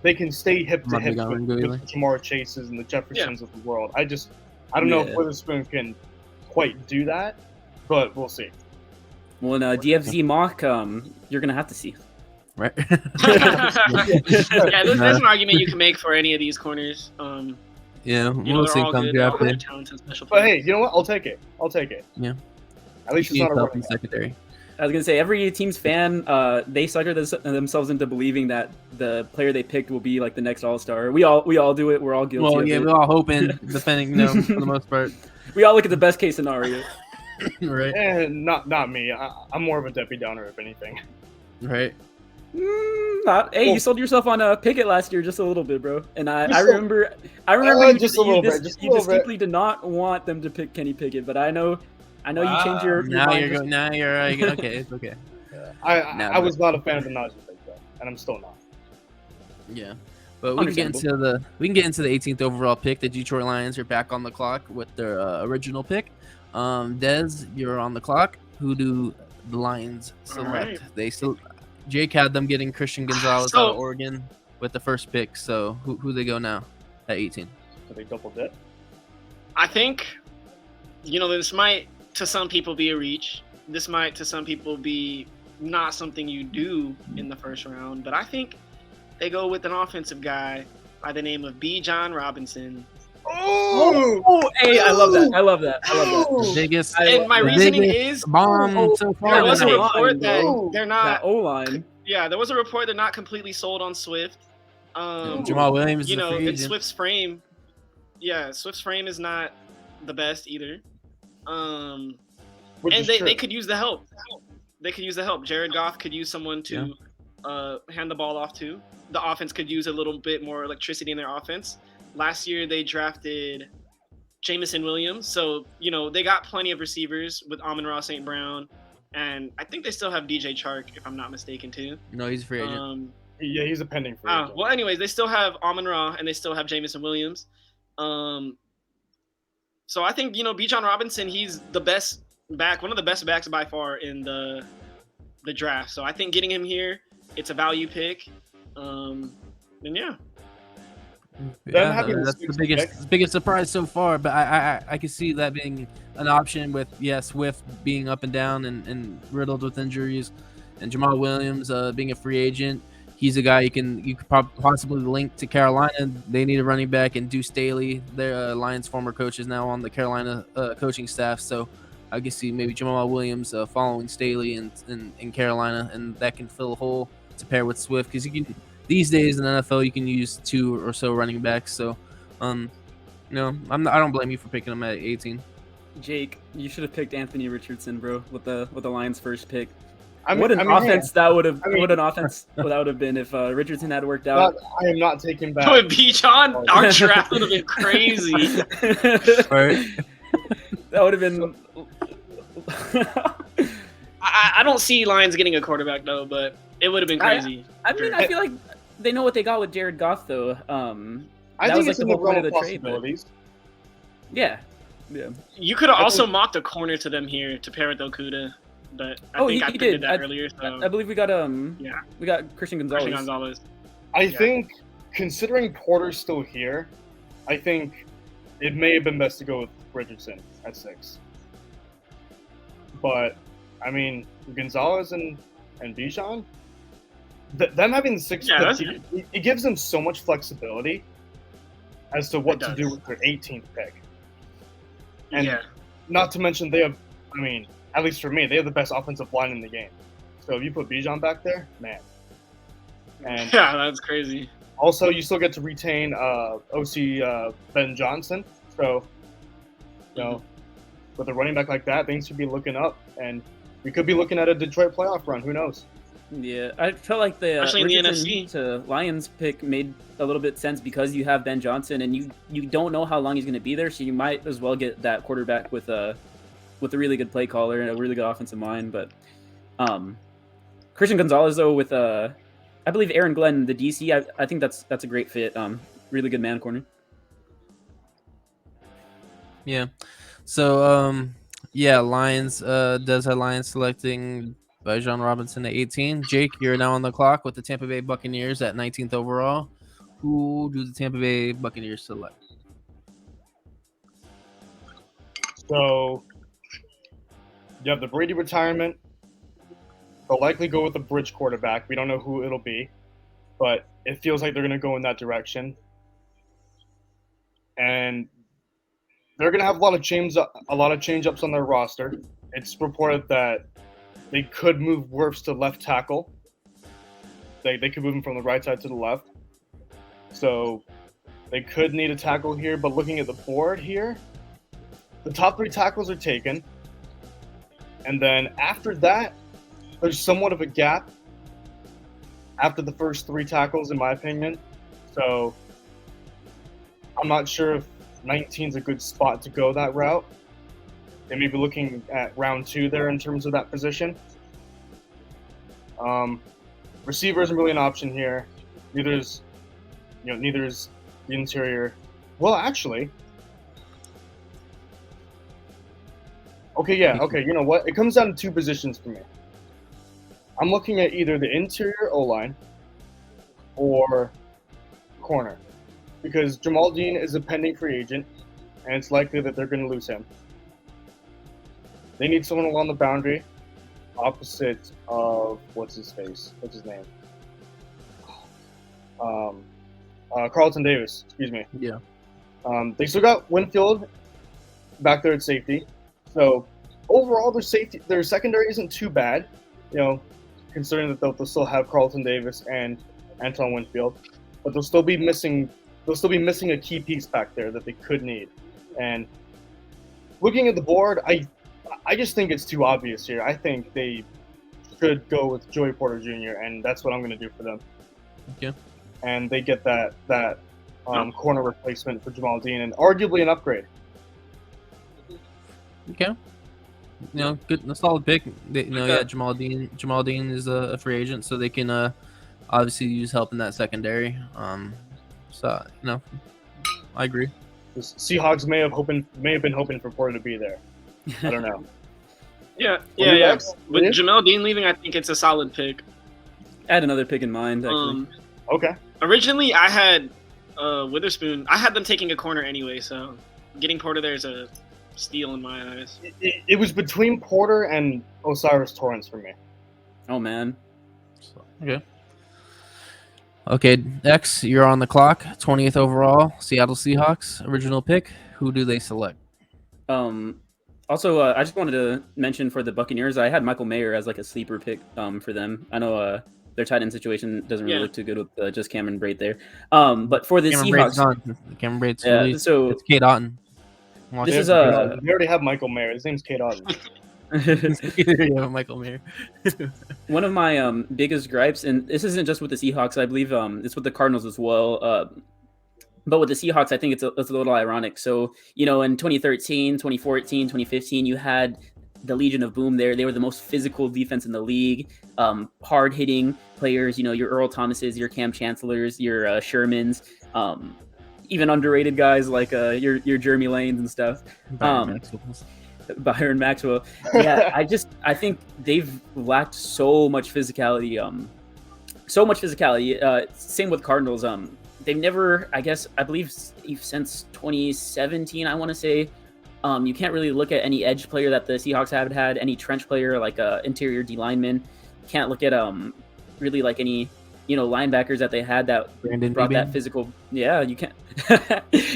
They can stay hip to hip with the Jamar Chases and the Jeffersons of the world. I don't know if Witherspoon can quite do that, but we'll see. Well, in DFZ mock, you're gonna have to see. right? Yeah, there's an argument you can make for any of these corners. Yeah, You know, we'll they're see all come good. They're all draft good day. talented special But players. hey, you know what? I'll take it. Yeah. At least it's Need not a help running in back. secondary. I was gonna say every team's fan, they sucker themselves into believing that the player they picked will be like the next All-Star. We all do it. We're all guilty Well, of yeah, it. we're all hoping, depending, for the most part, We all look at the best case scenario. right? And not me. I'm more of a Debbie Downer, if anything. Right. Hey, Well- you sold yourself on Pickett last year just a little bit, bro. And I Just a- remember you, just a little bit, just a you little bit. distinctly did not want them to pick Kenny Pickett, but I know you changed your Now mind. you're just- going. Now you're okay. It's okay. I was not a fan of the Najee pick though, and I'm still not. Yeah, but we can get into the 18th overall pick. The Detroit Lions are back on the clock with their original pick. Dez, you're on the clock. Who do the Lions select? Alright. They still Jake had them getting Christian Gonzalez So- out of Oregon with the first pick. So who they go now at 18? So they double dip. I think, this might to some people be a reach. This might to some people be not something you do in the first round. But I think they go with an offensive guy by the name of B. John Robinson. Oh, Hey, I love that. I love that. The biggest, And my the reasoning biggest is bomb so far. there was a tonight. report that Ooh. they're That not. O line. Yeah, there was a report they're not completely sold on Swift. Jamal Williams is a free in agent. Swift's frame. Yeah, Swift's frame is not the best either. Which And is they true. could use the help. They could use the help. Jared Goff could use someone to hand the ball off to. The offense could use a little bit more electricity in their offense. Last year they drafted Jamison Williams, so they got plenty of receivers with Amon-Ra St. Brown, and I think they still have DJ Chark, if I'm not mistaken, too. No, he's a free agent. Yeah, he's a pending free agent. Well, anyways, they still have Amon-Ra and they still have Jamison Williams. So I think Bijan Robinson, he's the best back, one of the best backs by far in the draft. So I think getting him here, it's a value pick. And yeah, Yeah, having the that's the sixth biggest surprise so far. But I can see that being an option with Swift being up and down and riddled with injuries, and Jamal Williams being a free agent. He's a guy you could possibly link to Carolina. They need a running back, and Deuce Staley, their Lions former coach, is now on the Carolina coaching staff. So I can see maybe Jamal Williams following Staley in Carolina, and that can fill a hole to pair with Swift, because you can these days in the NFL you can use 2 or so running backs. So I don't blame you for picking him at 18. Jake, you should have picked Anthony Richardson, bro, with the Lions' first pick. I mean, What an offense that would have! I mean- What an offense that would have been if Richardson had worked out. I am not taking back. with Bijan, our draft would have been crazy. Right? That would have been. I don't see Lions getting a quarterback though, but it would have been crazy. I mean, I feel like they know what they got with Jared Goff, though. I that think was it's like in the the whole point realm of of the trade, but- possibilities. Yeah. You could have I also think- mocked a corner to them here to pair with Okuda, but I Oh, think he I did. did that I- earlier. So I believe we got Yeah. we got Christian Gonzalez. Christian Gonzalez. I Yeah. think, considering Porter's still here, I think it may have been best to go with Richardson at 6. But I mean, Gonzalez and Bijan, them having the 6th Yeah, that's pick, it gives them so much flexibility as to what It to does. do with their 18th pick. And Yeah. not to mention they have, I mean, at least for me, they have the best offensive line in the game. So if you put Bijan back there, man. And Yeah, that's crazy. also, you still get to retain OC Ben Johnson. So, with a running back like that, things should be looking up, and we could be looking at a Detroit playoff run. Who knows? Yeah, I felt like the Especially in the Richardson NFC. to Lions pick made a little bit sense because you have Ben Johnson and you don't know how long he's going to be there, so you might as well get that quarterback with a really good play caller and a really good offensive mind. But Christian Gonzalez though with I believe Aaron Glenn, the DC, I think that's a great fit. Really good man corner. Yeah. So Lions does have Lions selecting Bijan Robinson at 18. Jake, you're now on the clock with the Tampa Bay Buccaneers at 19th overall. Who do the Tampa Bay Buccaneers select? So, you have the Brady retirement. They'll likely go with a bridge quarterback. We don't know who it'll be, but it feels like they're going to go in that direction. And they're going to have a lot of change-ups on their roster. It's reported that they could move Wirfs to left tackle. They could move him from the right side to the left. So they could need a tackle here, but looking at the board here, the top 3 tackles are taken. And then after that, there's somewhat of a gap after the first 3 tackles, in my opinion. So I'm not sure if 19 is a good spot to go that route. They may be looking at round 2 there in terms of that position. Receiver isn't really an option here. Neither is the interior. Well, actually, okay, you know what? It comes down to 2 positions for me. I'm looking at either the interior O-line or corner, because Jamal Dean is a pending free agent, and it's likely that they're going to lose him. They need someone along the boundary, opposite of what's his name? Carlton Davis. Excuse me. Yeah. They still got Winfield back there at safety, so overall their secondary isn't too bad, considering that they'll still have Carlton Davis and Antoine Winfield, but they'll still be missing a key piece back there that they could need. And looking at the board, I just think it's too obvious here. I think they should go with Joey Porter Jr., and that's what I'm going to do for them. Okay. And they get that corner replacement for Jamal Dean, and arguably an upgrade. Okay. Good, a solid pick. Jamal Dean is a free agent, so they can obviously use help in that secondary. So I agree. The Seahawks may have been hoping for Porter to be there. I don't know. Yeah. Next? With Yeah. Jamel Dean leaving, I think it's a solid pick. I had another pick in mind, actually. Okay. Originally, I had Witherspoon. I had them taking a corner anyway, so getting Porter there is a steal in my eyes. It was between Porter and Osiris Torrance for me. Oh, man. Okay, X, you're on the clock. 20th overall, Seattle Seahawks. Original pick. Who do they select? Also, I just wanted to mention for the Buccaneers, I had Michael Mayer as like a sleeper pick for them. I know their tight end situation doesn't really look too good with just Cameron Brate there. But for the Seahawks, Cameron Brate's so it's Kate Otten. this is We already have Michael Mayer. His name's Kate Otten. Michael Mayer. one of my biggest gripes, and this isn't just with the Seahawks, I believe it's with the Cardinals as well. But with the Seahawks, I think it's a little ironic. So, in 2013, 2014, 2015, you had the Legion of Boom there. They were the most physical defense in the league, hard-hitting players, your Earl Thomases, your Cam Chancellors, your Shermans, even underrated guys like your Jeremy Lanes and stuff. Byron Maxwell. Yeah, I think they've lacked so much physicality. Same with Cardinals. They've never, I believe since 2017, I want to say, you can't really look at any edge player that the Seahawks have had, any trench player like interior D lineman. Can't look at really like any linebackers that they had that Brandon brought that physical. Yeah, you can't.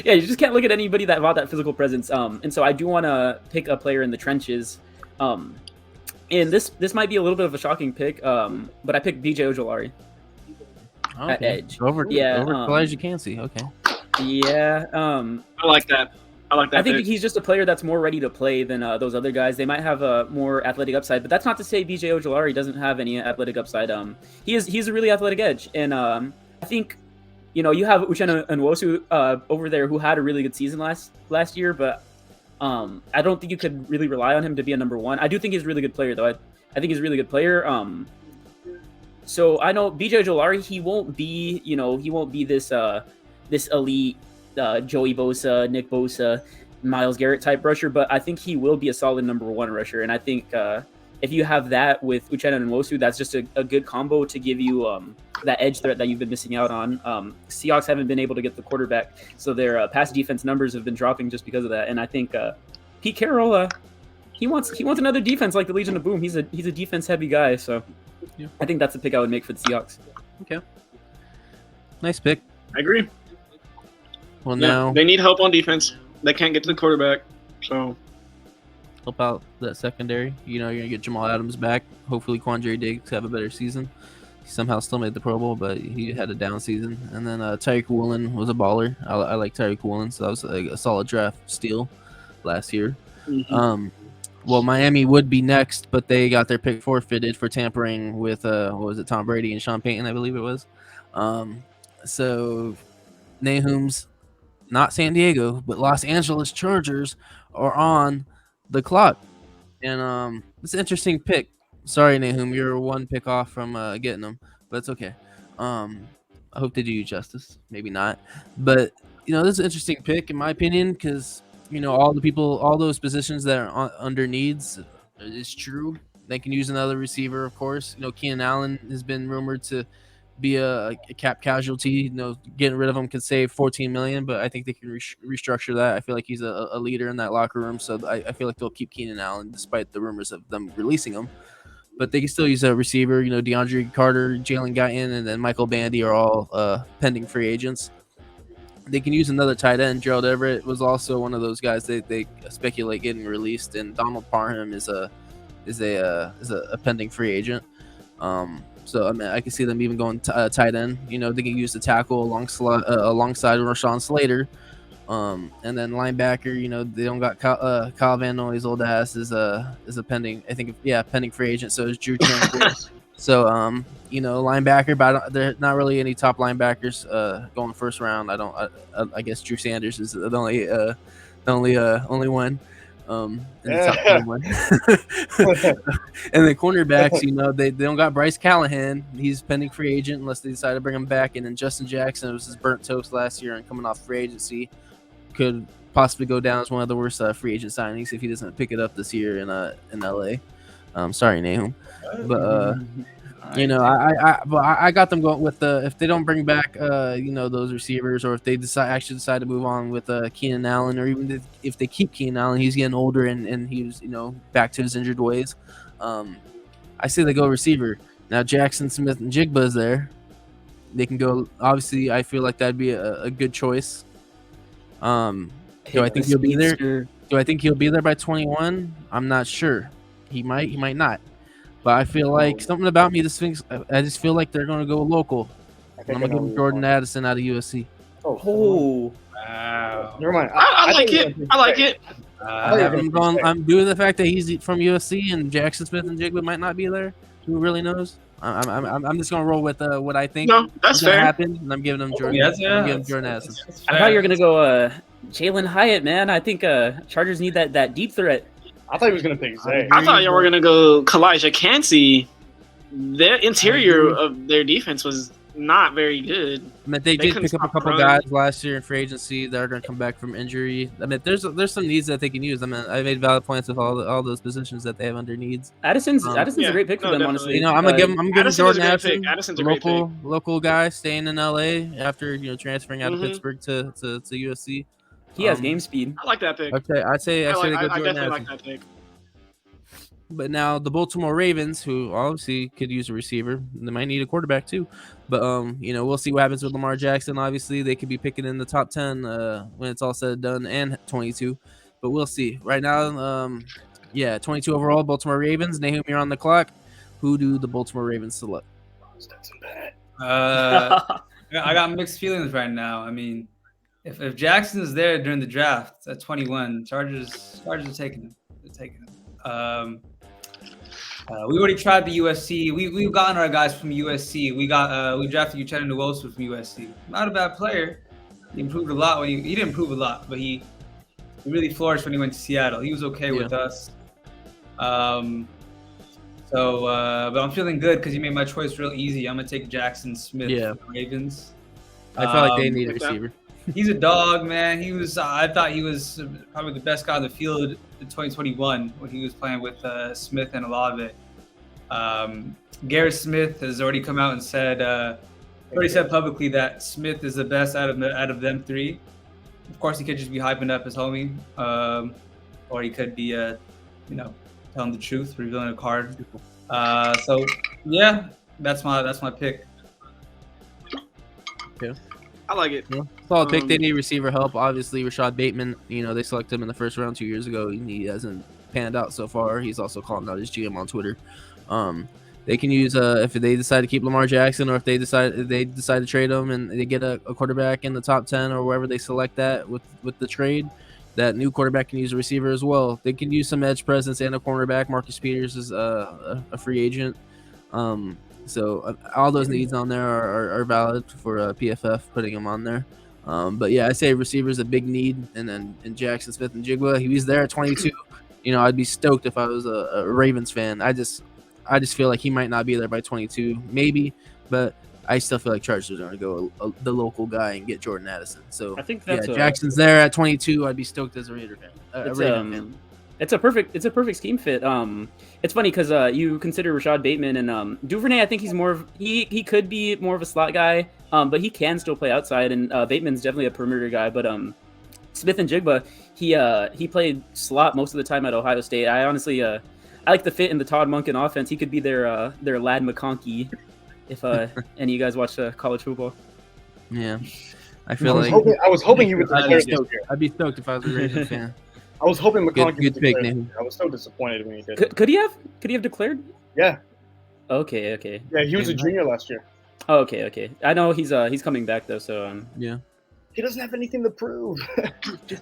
Yeah, you just can't look at anybody that brought that physical presence. And so I do want to pick a player in the trenches. And this might be a little bit of a shocking pick, but I picked BJ Ojolari. Okay. At edge. Over Elijah Cansey. Okay. Yeah. I like that. I think he's just a player that's more ready to play than those other guys. They might have a more athletic upside, but that's not to say BJ Ojolari doesn't have any athletic upside. He's a really athletic edge, and I think you have Uchenna Nwosu over there who had a really good season last year, but I don't think you could really rely on him to be a number one. I do think he's a really good player, though. I think he's a really good player. So I know BJ Ojolari, he won't be this elite Joey Bosa, Nick Bosa, Myles Garrett type rusher, but I think he will be a solid number one rusher. And I think if you have that with Uchenna Nwosu, that's just a good combo to give you that edge threat that you've been missing out on. Seahawks haven't been able to get the quarterback, so their pass defense numbers have been dropping just because of that. And I think Pete Carroll, he wants another defense like the Legion of Boom. He's a defense heavy guy, so Yeah. I think that's the pick I would make for the Seahawks. Nice pick. I agree. Well, Yeah, now they need help on defense. They can't get to the quarterback. So help out that secondary. You know, you're gonna get Jamal Adams back. Hopefully, Quandre Diggs have a better season. He somehow still made the Pro Bowl, but he had a down season. And then Tyreek Woolen was a baller. I like Tyreek Woolen, so that was a solid draft steal last year. Well, Miami would be next, but they got their pick forfeited for tampering with what was it, Tom Brady and Sean Payton, I believe it was. So Nahum's not San Diego, but Los Angeles Chargers are on the clock, and it's an interesting pick. Sorry, Nahum, you're one pick off from getting them, but it's okay. I hope they do you justice. Maybe not, but you know, this is an interesting pick in my opinion because you know all those positions that are under needs is true. They can use another receiver, of course. You know, Keenan Allen has been rumored to be a cap casualty. You know, getting rid of him could save $14 million, but I think they can restructure that. I feel like he's a leader in that locker room, so I feel like they'll keep Keenan Allen despite the rumors of them releasing him. But they can still use a receiver. You know, DeAndre Carter, Jalen Guyton, and then Michael Bandy are all pending free agents. They can use another tight end. Gerald Everett was also one of those guys they speculate getting released, and Donald Parham is a pending free agent. So I mean, I can see them even going tight end. You know, they can use the tackle alongside Rashawn Slater, and then linebacker. You know, they don't got Kyle Van Noy's old ass is a pending. I think pending free agent. So is Drew Tranquil. So you know, linebacker, but there are not really any top linebackers going first round. I guess Drew Sanders is the only one. In the top one. And then cornerbacks, you know, they don't got Bryce Callahan. He's pending free agent unless they decide to bring him back. And then Justin Jackson was his burnt toast last year and coming off free agency could possibly go down as one of the worst free agent signings if he doesn't pick it up this year in LA. Sorry, Nahum, but you know, I got them going with if they don't bring back you know, those receivers, or if they decide to move on with Keenan Allen, or even if they keep Keenan Allen, he's getting older and he's, you know, back to his injured ways. I say they go receiver. Now Jackson Smith and Jigba is there. They can go. Obviously, I feel like that'd be a good choice. Do I think he'll be there? Do I think he'll be there by 21? I'm not sure. He might not. But I feel like something about me just thinks. I just feel like they're going to go local. I'm going to give him Jordan Addison out of USC. Oh, Wow. Never mind. I like it. I like it. I'm doing the fact that he's from USC and Jackson Smith and Jigba might not be there. Who really knows? I'm just going to roll with what I think No, that's is going to fair. happen, and I'm giving him Jordan. Yeah, I'm giving him Jordan Addison. I thought you were gonna go Jalen Hyatt, man. I think Chargers need that deep threat. I thought he was gonna pick Zay. I thought you were gonna go Kalijah Kancey. Their interior of their defense was not very good. I mean, they did couldn't pick up a stop couple running. guys last year in free agency that are going to come back from injury. I mean, there's some needs that they can use. I mean, I made valid points with all those positions that they have under needs. Addison's Yeah, a great pick for no, them, definitely. honestly. You know, I'm gonna give him Addison is a Jordan great Addison, pick. Addison's a great local guy staying in LA after, you know, transferring out of Mhm. Pittsburgh to USC. He has game speed. I like that pick. I'd say they go I Jordan definitely Addison. like that pick. But now the Baltimore Ravens, who obviously could use a receiver, they might need a quarterback too. But you know, we'll see what happens with Lamar Jackson. Obviously, they could be picking in the top 10 when it's all said and done, and 22. But we'll see. Right now, 22 overall, Baltimore Ravens. Nahum, you're on the clock. Who do the Baltimore Ravens select? I got mixed feelings right now. I mean, if Jackson is there during the draft at 21, Chargers are taking him. They're taking him. We already tried the USC. We've gotten our guys from USC. We drafted Uchenna Nwosu from USC. Not a bad player. He improved a lot when he didn't improve a lot, but he really flourished when he went to Seattle. He was okay with us. But I'm feeling good because you made my choice real easy. I'm gonna take Jackson Smith Yeah. from the Ravens. I feel like they need a like that. receiver. He's a dog, man. I thought he was probably the best guy on the field in 2021 when he was playing with Smith and Olave. Garrett Smith has already come out and said publicly that Smith is the best out of them three. Of course, he could just be hyping up his homie, or he could be telling the truth, revealing a card. So yeah, that's my pick. I like it. Yeah. Solid pick. They Um, need receiver help. Obviously, Rashad Bateman, they selected him in the first round 2 years ago. And he hasn't panned out so far. He's also calling out his GM on Twitter. They can use if they decide to keep Lamar Jackson, or if they decide to trade him and they get a quarterback in the top 10 or wherever they select that with the trade. That new quarterback can use a receiver as well. They can use some edge presence and a cornerback. Marcus Peters is a free agent. So all those needs on there are valid for PFF putting him on there. But yeah, I say receiver's a big need, and then in Jackson Smith and Jigba, he was there at 22. I'd be stoked if I was a Ravens fan. I just feel like he might not be there by 22, maybe, but I still feel like Chargers are going to go the local guy and get Jordan Addison. So I think that's Jackson's there at 22. I'd be stoked as a Raider fan. Fan. It's a perfect scheme fit. It's funny because you consider Rashad Bateman and Duvernay. I think he's he could be more of a slot guy, but he can still play outside. And Bateman's definitely a perimeter guy. But Smith and Jigba, he played slot most of the time at Ohio State. I honestly I like the fit in the Todd Monken offense. He could be their Lad McConkey if any of you guys watch college football. Yeah, I was hoping he would declare this year. I'd be stoked if I was a Ravens fan. I was hoping McConkey good pick, name. I was so disappointed when he did. Could he have declared? Yeah. Okay. Yeah, he was a junior last year. Oh, okay. I know he's coming back though, so yeah. He doesn't have anything to prove.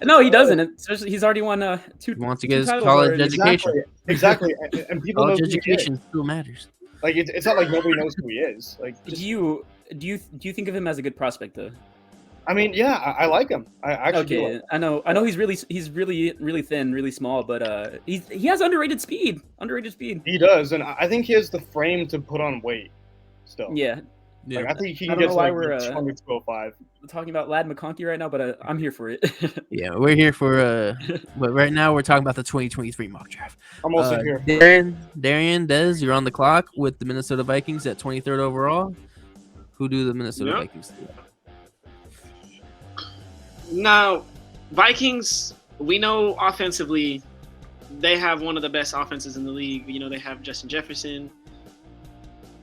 No, he doesn't. Especially he's already won 2. He wants to get his titles college already. education. Exactly. And people know College who he is. education still matters. Like it's not like nobody knows who he is. Like, Do you think of him as a good prospect though? I mean, yeah, I like him. I actually do. Okay, I know he's really thin, really small, but he has underrated speed. He does, and I think he has the frame to put on weight. Still, Yeah. Like, I think he I can don't get know to why like we're 205. We're talking about Lad McConkey right now, but I'm here for it. Yeah, we're here for but right now we're talking about the 2023 mock draft. I'm also here. Darian Dez, you're on the clock with the Minnesota Vikings at 23rd overall. Who do the Minnesota Vikings do? Now, Vikings, we know offensively, they have one of the best offenses in the league. They have Justin Jefferson.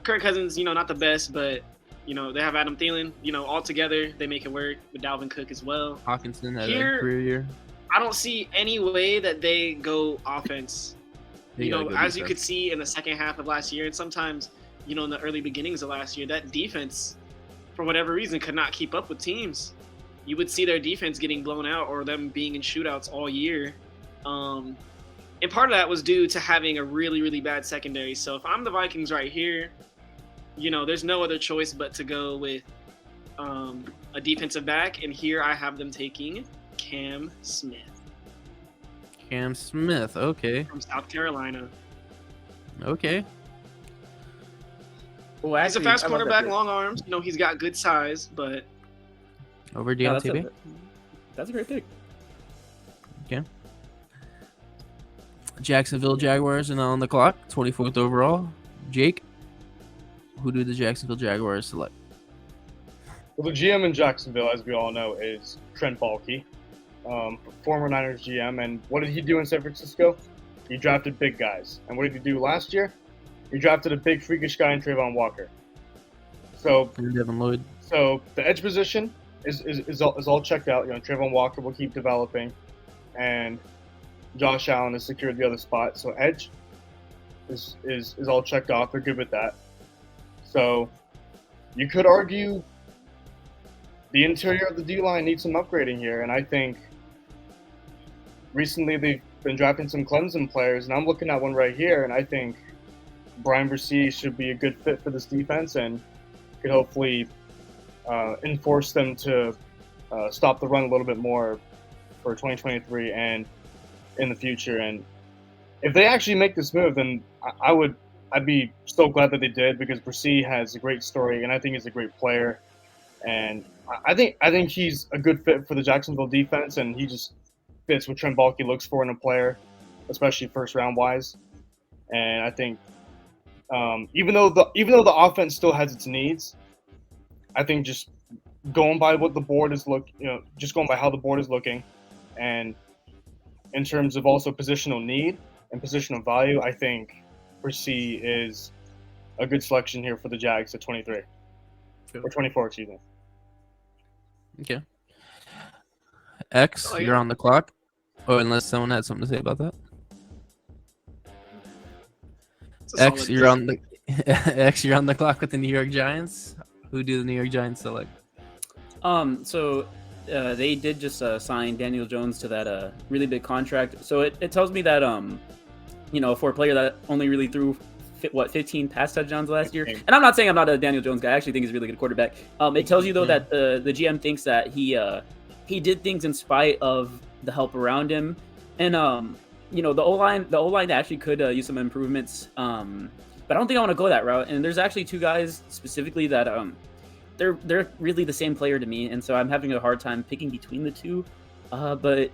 Kirk Cousins, not the best, but, they have Adam Thielen. All together, they make it work with Dalvin Cook as well. Hawkinson had a career year. I don't see any way that they go offense. As you could see in the second half of last year, and sometimes, in the early beginnings of last year, that defense, for whatever reason, could not keep up with teams. You would see their defense getting blown out or them being in shootouts all year. And part of that was due to having a really, really bad secondary. So if I'm the Vikings right here, there's no other choice but to go with a defensive back. And here I have them taking Cam Smith. Cam Smith, okay. From South Carolina. Okay. Well, He's a fast quarterback, long arms. He's got good size, but... Over Deontay. That's a great pick. Okay. Jacksonville Jaguars are now on the clock, 24th overall. Jake, who do the Jacksonville Jaguars select? Well, the GM in Jacksonville, as we all know, is Trent Baalke, former Niners GM. And what did he do in San Francisco? He drafted big guys. And what did he do last year? He drafted a big freakish guy in Trayvon Walker. So And Devin Lloyd. So the edge position is all checked out. Trayvon Walker will keep developing, and Josh Allen has secured the other spot. So edge is all checked off. They're good with that. So you could argue the interior of the D-line needs some upgrading here, and I think recently they've been drafting some Clemson players, and I'm looking at one right here, and I think Brian Bresee should be a good fit for this defense and could hopefully enforce them to stop the run a little bit more for 2023 and in the future. And if they actually make this move, then I'd be so glad that they did, because Bresee has a great story and I think he's a great player. And I think he's a good fit for the Jacksonville defense, and he just fits what Trent Baalke looks for in a player, especially first round wise. And I think even though the offense still has its needs, I think just going by what the board is just going by how the board is looking, and in terms of also positional need, and positional value, I think Rasee is a good selection here for the Jags at 23 or 24, excuse me. Okay. X, Oh, you're yeah. on the clock. Oh, unless someone had something to say about that. It's a X, solid you're pick. on the X, you're on the clock with the New York Giants. Who do the New York Giants select? So they did just sign Daniel Jones to that really big contract. So it tells me that for a player that only really threw 15 pass touchdowns last year, and I'm not saying I'm not a Daniel Jones guy. I actually think he's a really good quarterback. It tells you though that the GM thinks that he did things in spite of the help around him, and the O-line actually could use some improvements. But I don't think I want to go that route. And there's actually two guys specifically that they're really the same player to me, and so I'm having a hard time picking between the two. But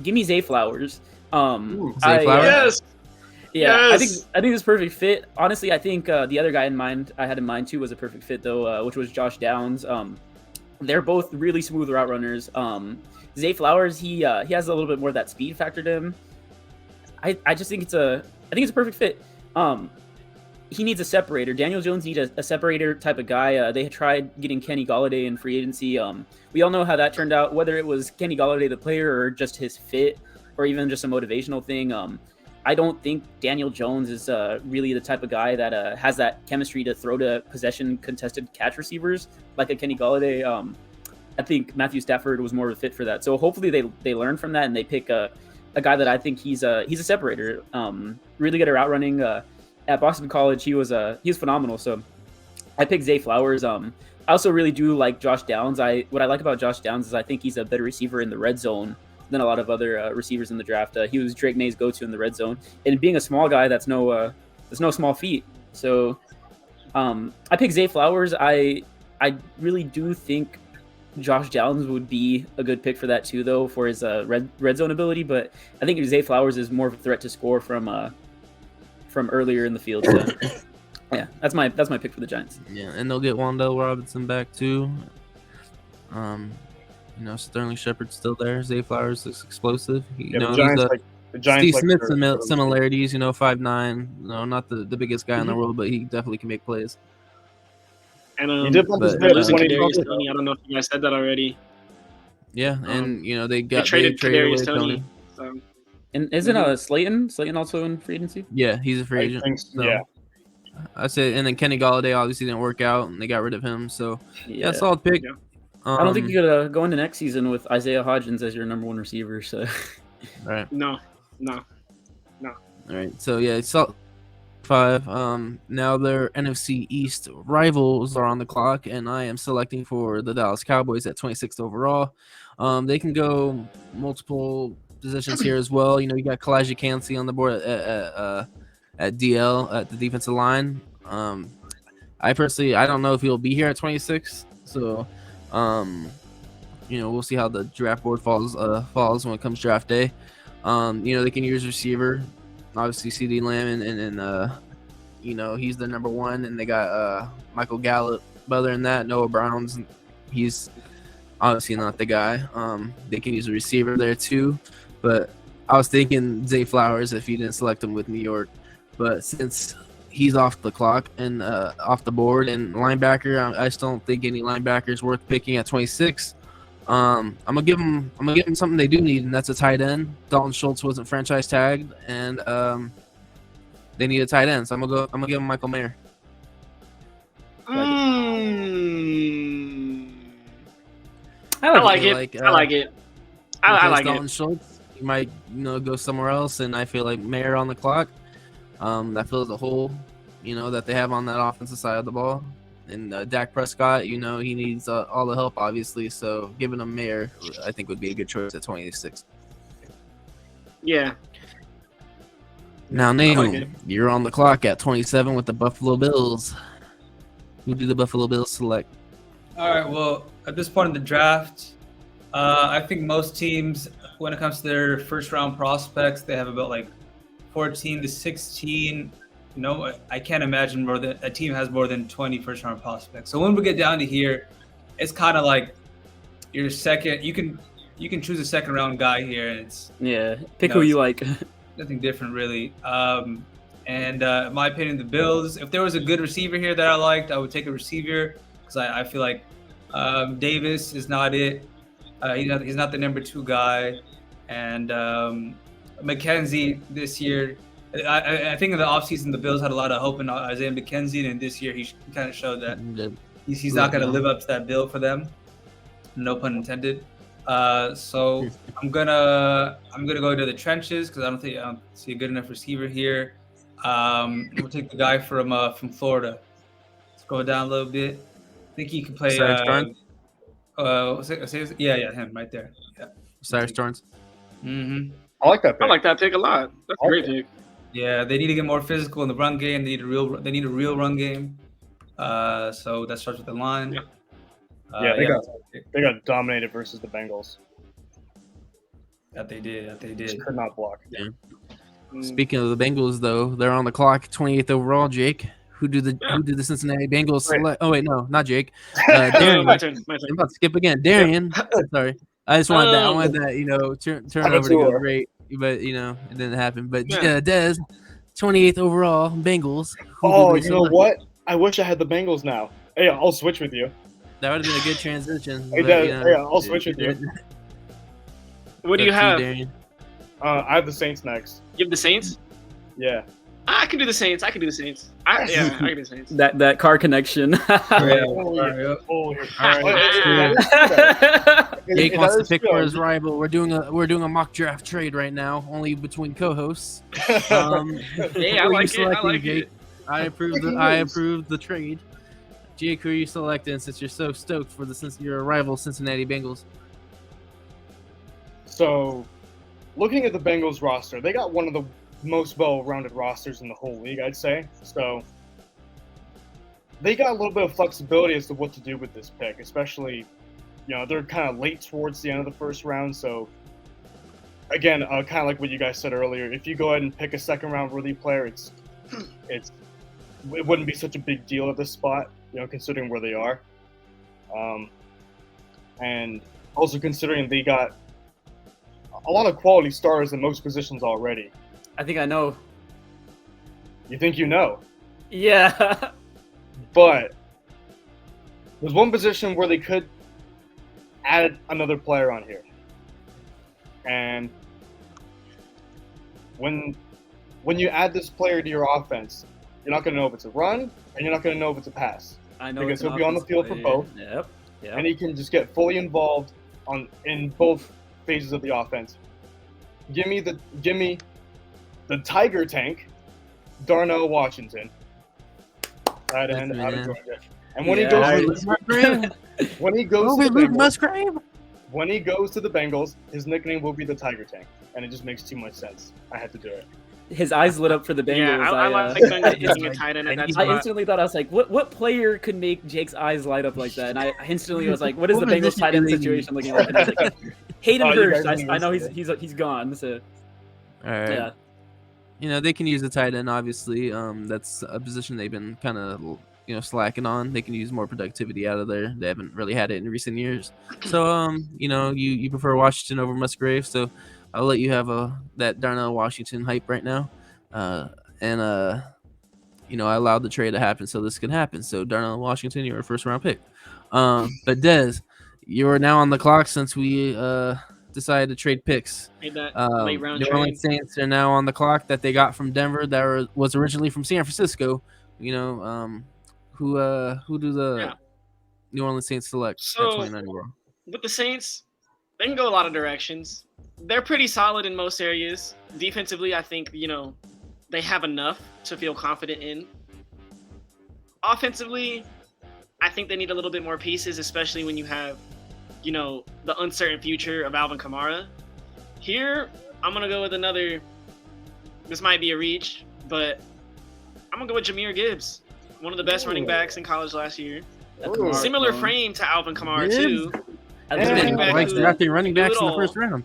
give me Zay Flowers. Zay Flowers? Yes. Yeah, Yes. I think it's a perfect fit. Honestly, I think the other guy I had in mind too was a perfect fit though, which was Josh Downs. They're both really smooth route runners. Zay Flowers, he has a little bit more of that speed factor to him. I just think it's a perfect fit. He needs a separator. Daniel Jones needs a separator type of guy. They had tried getting Kenny Golladay in free agency. We all know how that turned out, whether it was Kenny Golladay the player or just his fit or even just a motivational thing. I don't think Daniel Jones is really the type of guy that has that chemistry to throw to possession contested catch receivers like a Kenny Golladay. I think Matthew Stafford was more of a fit for that. So hopefully they learn from that and they pick a guy that I think he's a separator. Really good at route running. At Boston College, he was phenomenal. So I picked Zay Flowers. I also really do like Josh Downs. What I like about Josh Downs is I think he's a better receiver in the red zone than a lot of other receivers in the draft. He was Drake May's go-to in the red zone, and being a small guy, that's no small feat. So I picked Zay Flowers. I really do think Josh Downs would be a good pick for that too, though, for his red zone ability. But I think Zay Flowers is more of a threat to score from earlier in the field. So yeah, that's my pick for the Giants. Yeah, and they'll get Wan'Dale Robinson back too. Sterling Shepard's still there. Zay Flowers is explosive. The Giants Steve like Smith their- similarities. 5'9". Not the biggest guy in the world, but he definitely can make plays. And He did bump his but- bid losing 20 Kadarius Toney. I don't know if you guys said that already. Yeah, and they traded away Kadarius Toney. So And isn't Slayton also in free agency? Yeah, he's a free I agent. think So yeah. I say, and then Kenny Golladay obviously didn't work out, and they got rid of him. So yeah, solid pick. Yeah. I don't think you could go into next season with Isaiah Hodgins as your number one receiver. So Right. no. All right. So yeah, it's all 5. Now their NFC East rivals are on the clock, and I am selecting for the Dallas Cowboys at 26th overall. They can go multiple positions here as well. You got Kalijah Cansey on the board at DL at the defensive line. I don't know if he'll be here at 26. So, we'll see how the draft board falls when it comes draft day. They can use receiver, obviously CD Lamb, and he's the number one, and they got Michael Gallup. But other than that, Noah Brown's, he's obviously not the guy. They can use a receiver there too, but I was thinking Zay Flowers if you didn't select him with New York, but since he's off the clock and off the board, and linebacker, I just don't think any linebacker is worth picking at 26. I'm gonna give him something they do need, and that's a tight end. Dalton Schultz wasn't franchise tagged, and they need a tight end, so I'm gonna give him Michael Mayer. I like it. like, I like it. I like Dalton it. Schultz, he might go somewhere else, and I feel like Mayer on the clock. That fills a hole, that they have on that offensive side of the ball. And Dak Prescott, he needs all the help, obviously. So giving him Mayer, I think, would be a good choice at 26. Yeah. Now, I Nate, like it. you're on the clock at 27 with the Buffalo Bills. Who do the Buffalo Bills select? All right. Well, at this point in the draft, I think most teams, when it comes to their first-round prospects, they have about like 14 to 16. I can't imagine a team has more than 20 first-round prospects. So when we get down to here, it's kind of like your second. You you can choose a second round guy here, and it's Yeah, pick No, who you like. nothing different really. And in my opinion, the Bills, if there was a good receiver here that I liked, I would take a receiver because I feel like Davis is not it. He's not the number 2 guy, and McKenzie this year. I think in the offseason the Bills had a lot of hope in Isaiah McKenzie, and this year he kind of showed that he's not going to live up to that bill for them. No pun intended. So I'm gonna go to the trenches because I don't see a good enough receiver here. We'll take the guy from Florida. Scroll down a little bit. I think he can play. Cyrus Torrance? Yeah, him right there. Yeah. Cyrus Torrance. Mm-hmm. I like that pick. I like that pick a lot. That's a great pick. Yeah, they need to get more physical in the run game. They need a real run game. So that starts with the line. Yeah. They got dominated versus the Bengals. That they did. Just could not block. Speaking of the Bengals, though, they're on the clock, 28th overall. Jake, who did the Cincinnati Bengals select? Oh wait, no, not Jake. Darian. My turn. I'm about to skip again. Darian. Sorry, I just wanted that. I wanted that. Turn over to go great, but it didn't happen. But Dez, 28th overall Bengals. Oh, you know what? I wish I had the Bengals now. Hey, I'll switch with you. That would have been a good transition. Hey, but, Dez, I'll switch with you. What do you have? I have the Saints next. You have the Saints? Yeah. I can do the Saints. I can do the Saints. I can do the Saints. That car connection. Jake wants to pick for his rival. We're doing a mock draft trade right now, only between co-hosts. Hey, I like it. I like Jake? it. I approve the trade. Jake, who are you selecting since you're so stoked for your rival Cincinnati Bengals? So, looking at the Bengals roster, they got one of the most well-rounded rosters in the whole league, I'd say. So, they got a little bit of flexibility as to what to do with this pick, especially, they're kind of late towards the end of the first round. So, again, kind of like what you guys said earlier, if you go ahead and pick a second-round worthy player, it wouldn't be such a big deal at this spot, considering where they are. And also considering they got a lot of quality stars in most positions already. I think I know. You think you know? Yeah. But there's one position where they could add another player on here. And when you add this player to your offense, you're not going to know if it's a run, and you're not going to know if it's a pass. I know because he'll be on the field for both. Yep. And he can just get fully involved in both phases of the offense. Give me the Tiger Tank, Darnell Washington, tight end out of Georgia. And when he goes to the Bengals, his nickname will be the Tiger Tank, and it just makes too much sense. I had to do it. His eyes lit up for the Bengals. Yeah, I like Bengals a tight end at that I spot. instantly thought, I was like, what player could make Jake's eyes light up like that? And I instantly was like, what is the Bengals tight end situation looking like? And I was like, Hayden Hurst. I know he's gone. So, all right. Yeah. They can use the tight end, obviously. That's a position they've been kind of slacking on. They can use more productivity out of there. They haven't really had it in recent years. So you prefer Washington over Musgrave, so I'll let you have that Darnell Washington hype right now. I allowed the trade to happen so this can happen. So Darnell Washington, you're a first round pick. But Dez, you're now on the clock since we decided to trade picks. Made that late round New Orleans trade. Saints are now on the clock that they got from Denver that was originally from San Francisco. Who do the New Orleans Saints select at So 29 overall? with the Saints, they can go a lot of directions. They're pretty solid in most areas. Defensively, I think, they have enough to feel confident in. Offensively, I think they need a little bit more pieces, especially when you have, the uncertain future of Alvin Kamara. Here, I'm going to go with another. This might be a reach, but I'm going to go with Jahmyr Gibbs, one of the best running backs in college last year. Similar frame to Alvin Kamara, too. Drafting running backs in the first round.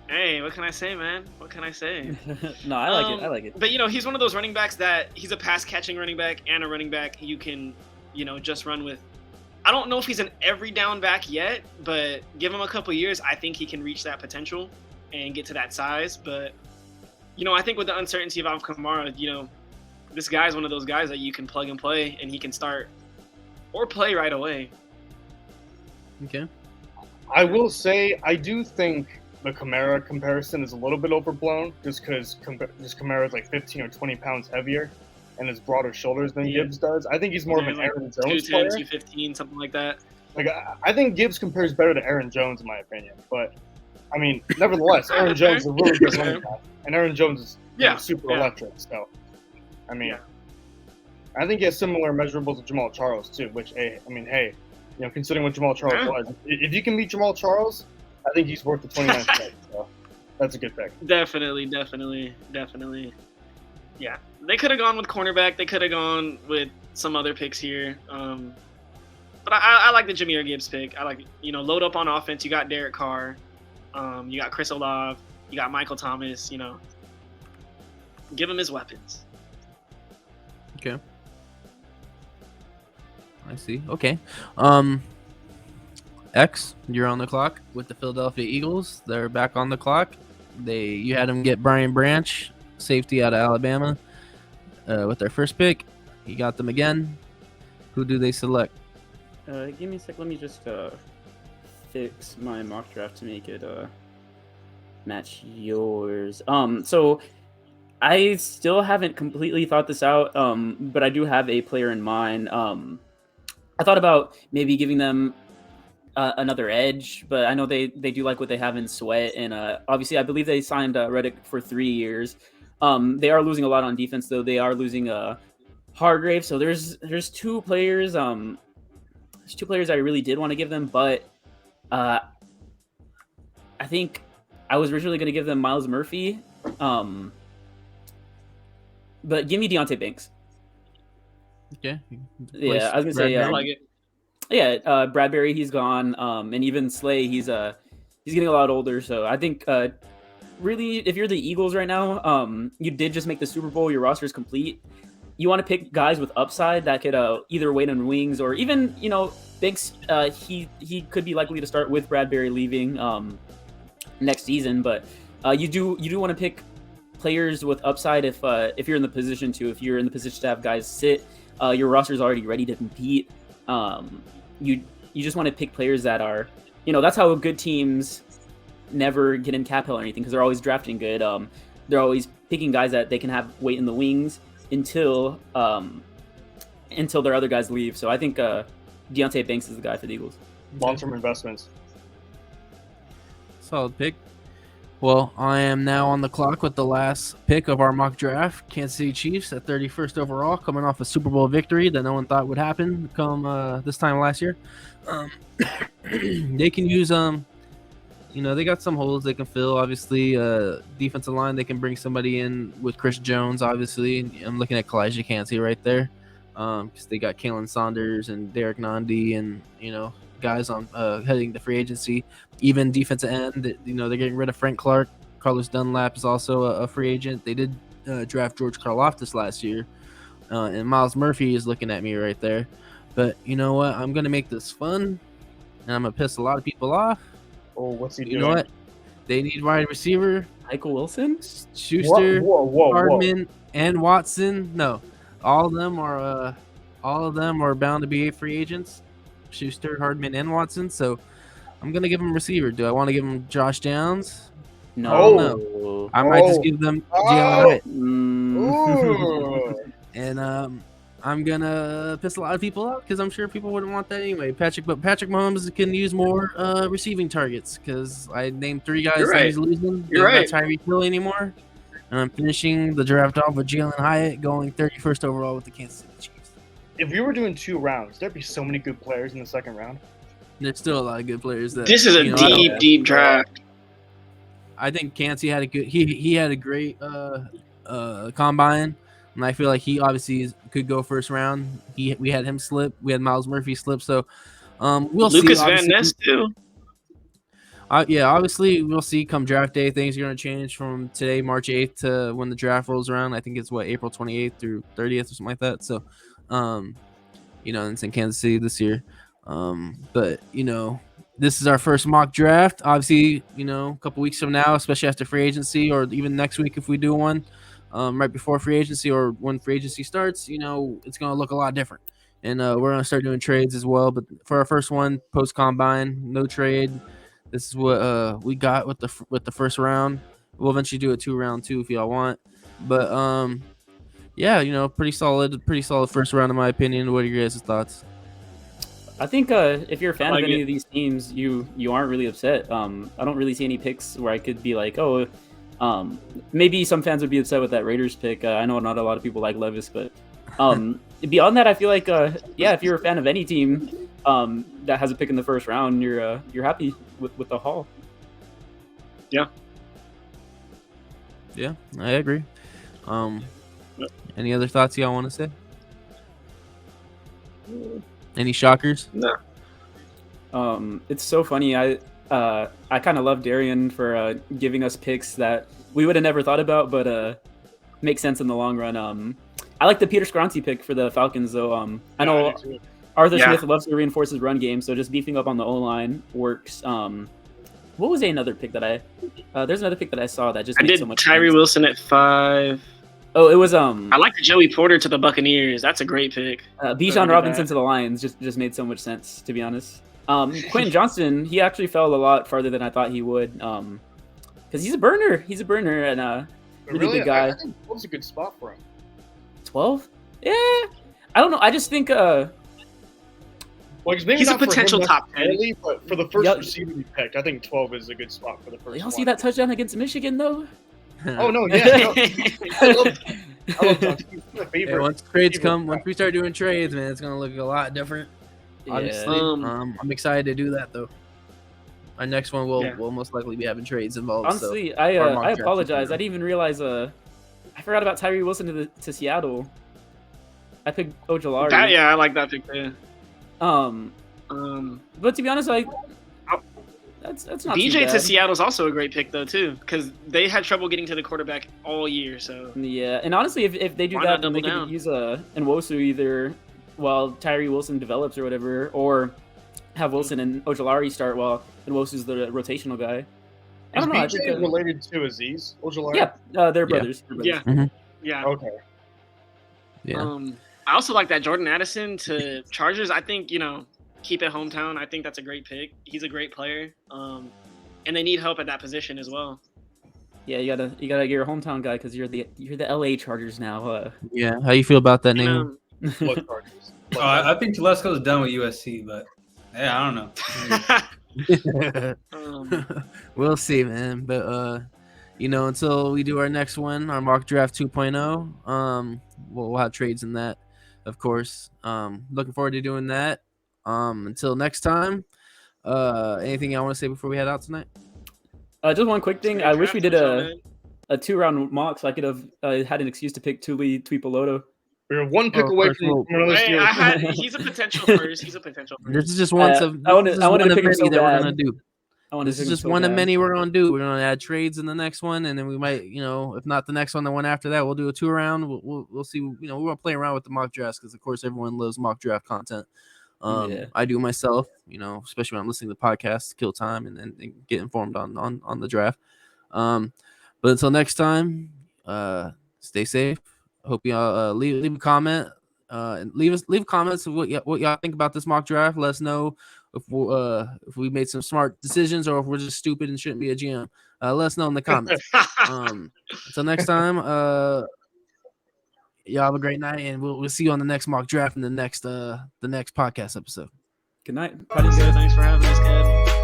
Hey, what can I say, man? What can I say? No, I like it. I like it. But he's one of those running backs that he's a pass catching running back and a running back you can, just run with. I don't know if he's an every down back yet, but give him a couple years, I think he can reach that potential and get to that size. But I think with the uncertainty of Alvin Kamara, this guy's one of those guys that you can plug and play, and he can start or play right away. Okay. I will say I do think the Kamara comparison is a little bit overblown, just because Kamara is like 15 or 20 pounds heavier and has broader shoulders than Gibbs does. I think he's more of an like Aaron Jones 210, player. 215, something like that. Like I think Gibbs compares better to Aaron Jones in my opinion, but I mean, nevertheless, Aaron Jones is a really good running back, and Aaron Jones is super electric. So, I mean, I think he has similar measurables to Jamal Charles too. Which, hey, considering what Jamal Charles was, if you can beat Jamal Charles, I think he's worth the 29th pick. So that's a good pick. Definitely. Yeah, they could have gone with cornerback. They could have gone with some other picks here. But I like the Jahmyr Gibbs pick. I like, load up on offense. You got Derek Carr. You got Chris Olave. You got Michael Thomas. Give him his weapons. Okay. I see. Okay. X, you're on the clock with the Philadelphia Eagles. They're back on the clock. You had them get Brian Branch, safety out of Alabama, with their first pick. You got them again. Who do they select? Give me a sec. Let me just fix my mock draft to make it match yours. So I still haven't completely thought this out, but I do have a player in mind. I thought about maybe giving them another edge, but I know they do like what they have in Sweat, and obviously I believe they signed Reddick for 3 years. They are losing a lot on defense, though. They are losing Hargrave, so there's two players. There's two players I really did want to give them, but I think I was originally going to give them Myles Murphy, but give me Deonte Banks. Okay. Yeah, I was gonna say I like it. Yeah, Bradbury, he's gone, and even Slay, he's getting a lot older. So I think really, if you're the Eagles right now, you did just make the Super Bowl. Your roster is complete. You want to pick guys with upside that could either wait on wings or even Banks. He could be likely to start with Bradbury leaving next season, but you do want to pick players with upside if you're in the position to. If you're in the position to have guys sit, your roster is already ready to compete. You just want to pick players that are, that's how good teams never get in cap hell or anything, because they're always drafting good. They're always picking guys that they can have wait in the wings until their other guys leave. So I think Deonte Banks is the guy for the Eagles. Long-term investments. Solid pick. Well, I am now on the clock with the last pick of our mock draft. Kansas City Chiefs at 31st overall, coming off a Super Bowl victory that no one thought would happen come this time last year. They can use they got some holes they can fill. Obviously, defensive line, they can bring somebody in with Chris Jones. Obviously, I'm looking at Kalijah Kancey right there, because they got Kalen Saunders and Derek Nandi, and guys on heading the free agency. Even defensive end, they're getting rid of Frank Clark. Carlos Dunlap is also a free agent. They did draft George Karlaftis last year, and Myles Murphy is looking at me right there. But you know what? I'm gonna make this fun, and I'm gonna piss a lot of people off. Oh, what's he doing? You know what? They need wide receiver. Michael Wilson, Schuster, whoa, Hardman, and Watson. No, all of them are bound to be free agents. Schuster, Hardman, and Watson. So I'm gonna give them receiver. Do I want to give them Josh Downs? No. I might just give them Jalen Hyatt. And I'm gonna piss a lot of people out because I'm sure people wouldn't want that anyway. Patrick Mahomes can use more receiving targets, because I named 3 guys that he's losing. You're right. Not Tyreek Hill anymore. And I'm finishing the draft off with Jalen Hyatt, going 31st overall with the Kansas City Chiefs. If we were doing 2 rounds, there'd be so many good players in the second round. There's still a lot of good players. This is a deep draft. I think Kancey had a good. He had a great combine, and I feel like he obviously could go first round. We had him slip. We had Myles Murphy slip. So we'll see. Lucas Van Ness too. Yeah, obviously we'll see come draft day. Things are going to change from today, March 8th, to when the draft rolls around. I think it's April 28th through 30th or something like that. So, it's in Kansas City this year. But this is our first mock draft. Obviously, a couple weeks from now, especially after free agency, or even next week if we do one, right before free agency or when free agency starts, it's gonna look a lot different. And we're gonna start doing trades as well. But for our first one, post combine, no trade. This is what we got with the first round. We'll eventually do a 2-round too if y'all want. But yeah, pretty solid first round in my opinion. What are your guys' thoughts? I think if you're a fan like of any it. of these teams, you aren't really upset. I don't really see any picks where I could be like, oh, maybe some fans would be upset with that Raiders pick. I know not a lot of people like Levis, but beyond that, I feel like if you're a fan of any team that has a pick in the first round, you're happy with the haul. Yeah, I agree. Any other thoughts y'all want to say? Any shockers? No. It's so funny. I kind of love Darian for giving us picks that we would have never thought about, but make sense in the long run. I like the Peter Skronsky pick for the Falcons, though. I know Arthur Smith loves to reinforce his run game, so just beefing up on the O-line works. What was another pick that there's another pick that I saw that just I made did so much Tyree sense. Wilson at 5. Oh, it was I like the Joey Porter to the Buccaneers. That's a great pick. Bijan Robinson to the Lions just made so much sense, to be honest. Quentin Johnston, he actually fell a lot farther than I thought he would. Because he's a burner. He's a burner and really good guy. I think 12's a good spot for him. 12? Yeah. I don't know. I just think Well, maybe He's a not for him potential top 10. necessarily, but for the first Yep. receiver we picked, I think 12 is a good spot for the first y'all one. see that touchdown against Michigan though? Oh no, yeah. No. I love Johnston. He's my Yeah, favorite. once trades come, once we start doing trades, man, it's gonna look a lot different. Obviously, Um, I'm excited to do that though. Our next one will Yeah. will most likely be having trades involved. Honestly, our mock I draft apologize. is I didn't even realize I forgot about Tyree Wilson to Seattle. I picked Ojolari. I like that pick there. But to be honest, that's not too BJ bad. to Seattle is also a great pick though too, because they had trouble getting to the quarterback all year. So Yeah, and honestly, if they do Why that, not then they double could down? use Nwosu either while Tyree Wilson develops or whatever, or have Wilson and Ojolari start while Nwosu's the rotational guy. I Is don't know. I BJ think, related to Aziz Ojolari? yeah, they're brothers. They're brothers. yeah. Okay. Yeah. I also like that Jordan Addison to Chargers. I think keep it hometown. I think that's a great pick. He's a great player. And they need help at that position as well. Yeah, you gotta get your hometown guy because you're the LA Chargers now. Yeah. How you feel about that And, name? Blood Chargers. Oh, I think Telesco's done with USC, but yeah, I don't know. We'll see, man. But until we do our next one, our mock draft 2.0, we'll have trades in that, of course. Looking forward to doing that. Until next time. Anything I want to say before we head out tonight? Just one quick thing. I wish we did a 2-round mock so I could have had an excuse to pick Tuli Tuipulotu. We were one pick away from another Hey, steal. he's a potential first. He's a potential first. This is just one of I wanted to pick him many so that we're bad. gonna do. This is just one of many we're gonna do. We're gonna add trades in the next one, and then we might, if not the next one, the one after that, we'll do a 2-round. We'll see. We're gonna play around with the mock drafts because, of course, everyone loves mock draft content. Yeah. I do myself, especially when I'm listening to podcasts to kill time and get informed on the draft. But until next time, stay safe. Hope y'all leave a comment. Leave comments of what y'all think about this mock draft. Let us know if we made some smart decisions or if we're just stupid and shouldn't be a GM. Let us know in the comments. Until next time, y'all have a great night, and we'll see you on the next mock draft and the next podcast episode. Good night. Thanks for having us, Kev.